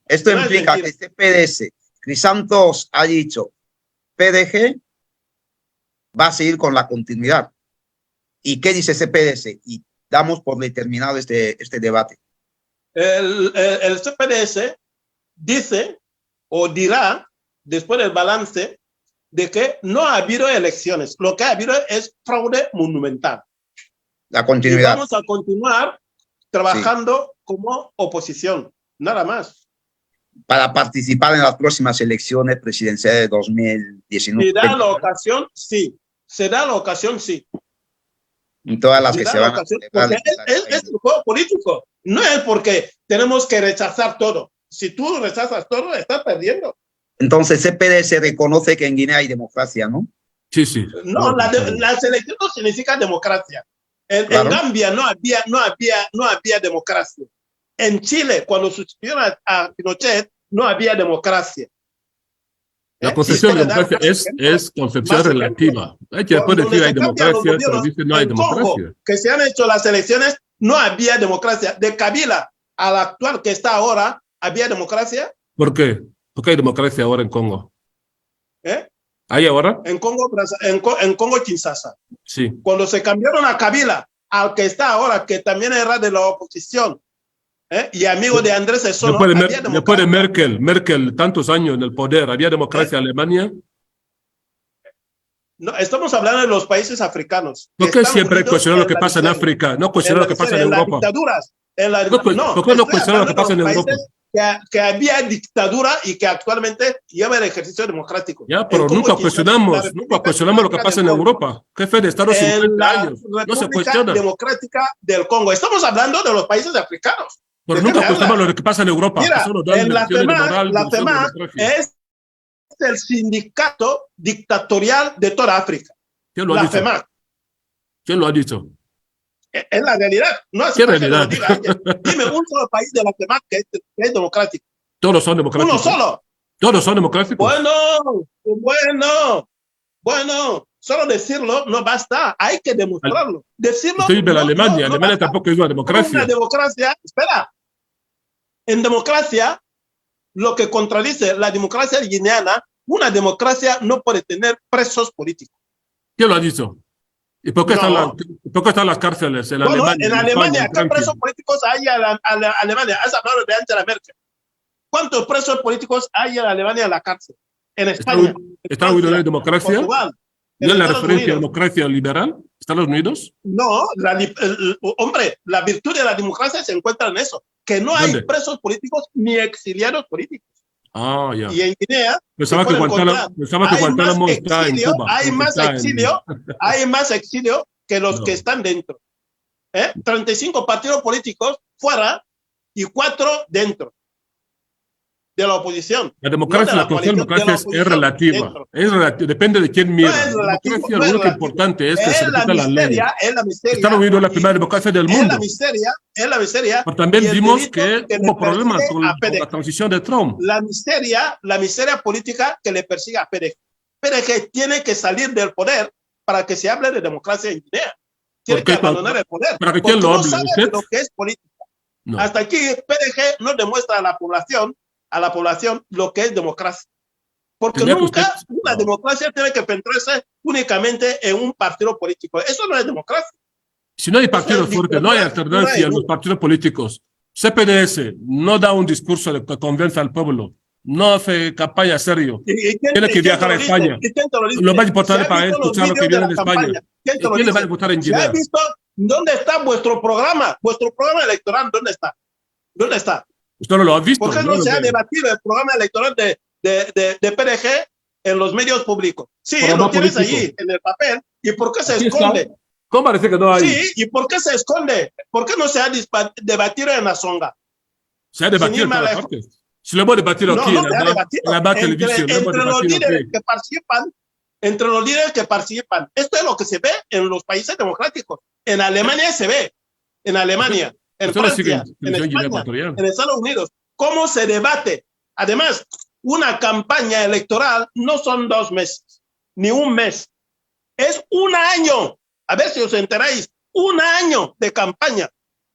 esto implica que CPDS, Crisantos ha dicho, PDG va a seguir con la continuidad. ¿Y qué dice CPDS? Y damos por determinado este debate. El CPDS dice o dirá, después del balance, de que no ha habido elecciones. Lo que ha habido es fraude monumental. La continuidad. Y vamos a continuar trabajando como oposición, nada más. Para participar en las próximas elecciones presidenciales de 2019. ¿Será la ocasión? Sí. ¿Será la ocasión? Sí. En todas las que se van a celebrar. Es un juego político. No es porque tenemos que rechazar todo. Si tú rechazas todo, estás perdiendo. Entonces, CPDS reconoce que en Guinea hay democracia, ¿no? Sí, sí. No, la selección no significa democracia. En Gambia no había democracia. En Chile, cuando sustituyeron a Pinochet, no había democracia. La concepción de democracia es concepción relativa. Hay que después decir hay democracia, pero dice no hay democracia. Congo, que se han hecho las elecciones, no había democracia. De Kabila al actual que está ahora, ¿había democracia? ¿Por qué? ¿Por qué hay democracia ahora en Congo? ¿Hay ahora? En Congo Kinshasa. Sí. Cuando se cambiaron a Kabila, al que está ahora, que también era de la oposición, y amigo de Andrés Essono, después de Merkel, tantos años en el poder, ¿había democracia en Alemania? No, estamos hablando de los países africanos. ¿Por qué siempre cuestionar lo que pasa en África? No cuestionar lo que pasa en Europa. ¿Por qué no cuestionar lo que pasa en Europa? Que había dictadura y que actualmente lleva el ejercicio democrático. Ya, pero nunca cuestionamos lo que pasa en Europa. Jefe de Estado 50 años. No se cuestiona. Democrática del Congo. Estamos hablando de los países africanos. Pero nunca cuestionamos lo que pasa en Europa. Mira, la CEMAC es el sindicato dictatorial de toda África. ¿Quién lo ha La dicho? FEMAC. ¿Quién lo ha dicho? Es la realidad. No hace ¿Qué falta que lo realidad? diga. Dime un solo país de la FEMAC que es democrático. Todos son Uno democráticos. solo. Todos son democráticos. Bueno, solo decirlo no basta, hay que demostrarlo. Decirlo Usted vive en Alemania, no Alemania basta. tampoco es una democracia. Una democracia, espera, en democracia, lo que contradice la democracia guineana, una democracia no puede tener presos políticos. ¿Quién lo ha dicho? ¿Y por qué, No. por qué están las cárceles en Bueno, Alemania? en España, Alemania, en ¿qué Francia? presos políticos hay en Alemania? Has hablado de Angela Merkel. ¿Cuántos presos políticos hay en Alemania en la cárcel? En España, ¿Estados Unidos en democracia? Portugal, ¿No en es la Estados referencia a Unidos. democracia liberal? ¿Estados Unidos? No, hombre, la virtud de la democracia se encuentra en eso, que no hay ¿Dónde? presos políticos ni exiliados políticos. Ah, ya. Y en Guinea Pensaba que Guantánamo está en Cuba. hay más exilio que los No. que están dentro. 35 partidos políticos fuera y 4 dentro de la oposición. La democracia, no la concepción de democracia es relativa. Depende de quién mira. Es relativo, La democracia, no es lo único relativo. importante es que se Es la respetan las leyes. miseria, es la miseria. Estados Unidos es la primera democracia del mundo. Es la miseria. Pero también y el vimos delito que le hubo problemas persigue con a PDG. la transición de Trump. La miseria política que le persigue a PDG. PDG tiene que salir del poder para que se hable de democracia en Guinea. Tiene que abandonar el poder. ¿Para que porque quién lo no hable? sabe ¿Usted? lo que es política. No. Hasta aquí PDG no demuestra a la población lo que es democracia. Porque Tendría que nunca usted- una no. democracia tiene que centrarse únicamente en un partido político. Eso no es democracia. Si no hay partido Eso es fuerte, no hay dictadura alternancia pura y en los dura. partidos políticos. CPDS no da un discurso que convence al pueblo, no hace campaña serio. Tiene que viajar a España. Lo más importante para él es escuchar lo que viene de España. ¿Quién te lo ¿Quién le va a dice? votar en ¿Se ha Guinea? visto dónde está vuestro programa? Vuestro programa electoral, ¿dónde está? ¿Dónde está? ¿Usted no lo ha visto? ¿Por qué no se ha debatido el programa electoral de PDG en los medios públicos? Sí, Programa lo tienes político. allí en el papel. ¿Y por qué se Aquí está. esconde? ¿Cómo parece que no hay? Sí, ¿y por qué se esconde? ¿Por qué no se ha debatido en la Songa? Se ha debatido Sin en ir más todas lejos. partes. Si lo hemos debatido aquí, No en se ha debatido. la BAT Televisión, lo hemos Entre los debatido líderes aquí. que participan, esto es lo que se ve en los países democráticos. En Alemania se ve, en Alemania, en Usted no sigue Francia, en Televisión Guinea España, Ecuatorial. en Estados Unidos, cómo se debate. Además, una campaña electoral no son 2 meses, ni un mes, es un año. A ver si os enteráis, un año de campaña,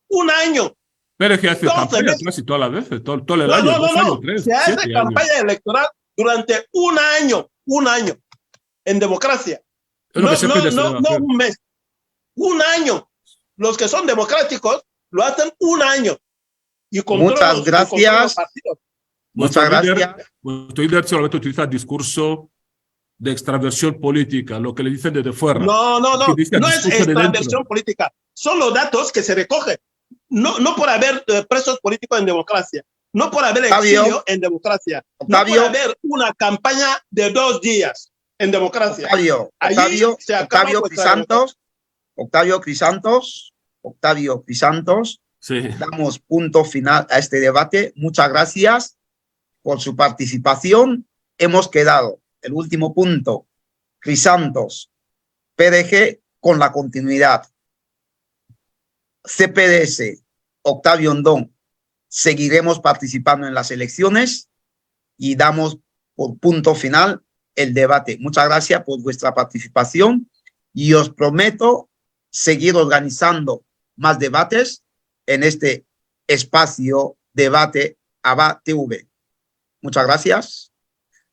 un año. Pero que hace 12 campaña meses. casi todas las veces, todo el año, 2 años, 3, Se hace 7 años. campaña electoral durante un año, en democracia. Es lo que siempre se debe No hacer. un mes, un año. Los que son democráticos lo hacen un año. Y con Muchas todos los gracias. partidos. Muchas gracias. Vuestro líder solamente utiliza el discurso de extraversión política, lo que le dicen desde fuera. No Que dice el es discurso de extraversión dentro. política. Son los datos que se recogen. No por haber presos políticos en democracia. No por haber Octavio. exilio en democracia. Octavio. No por haber una campaña de 2 días en democracia. Allí se acaba vuestra Octavio Crisantos, Sí. damos punto final a este debate. Muchas gracias por su participación. Hemos quedado, el último punto, Crisantos, PDG con la continuidad. CPDS, Octavio Ondón, seguiremos participando en las elecciones y damos por punto final el debate. Muchas gracias por vuestra participación y os prometo seguir organizando más debates en este espacio debate ABA TV. Muchas gracias.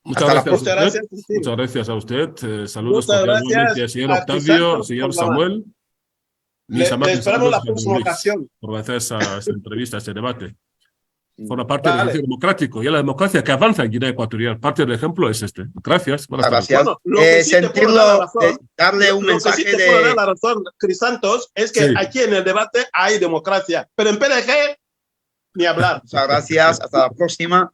Muchas Hasta la gracias, próxima. a usted. Muchas gracias a usted. Saludos Muchas cordialmente gracias al señor a Octavio, Crisantos al señor por la- Samuel. Mis Le amables esperamos la saludos próxima Luis, ocasión. por hacer esa entrevista, ese debate. Forma parte del Vale. ejercicio democrático y la democracia que avanza en Guinea Ecuatorial. Parte del ejemplo es este. Gracias. Buenas tardes. Gracias. Bueno, lo que sí te puedo dar la razón, darle un Lo que mensaje sí te puedo dar de... la razón, Crisantos, es que Sí. aquí en el debate hay democracia, pero en PDG ni hablar. Muchas gracias. Hasta la próxima.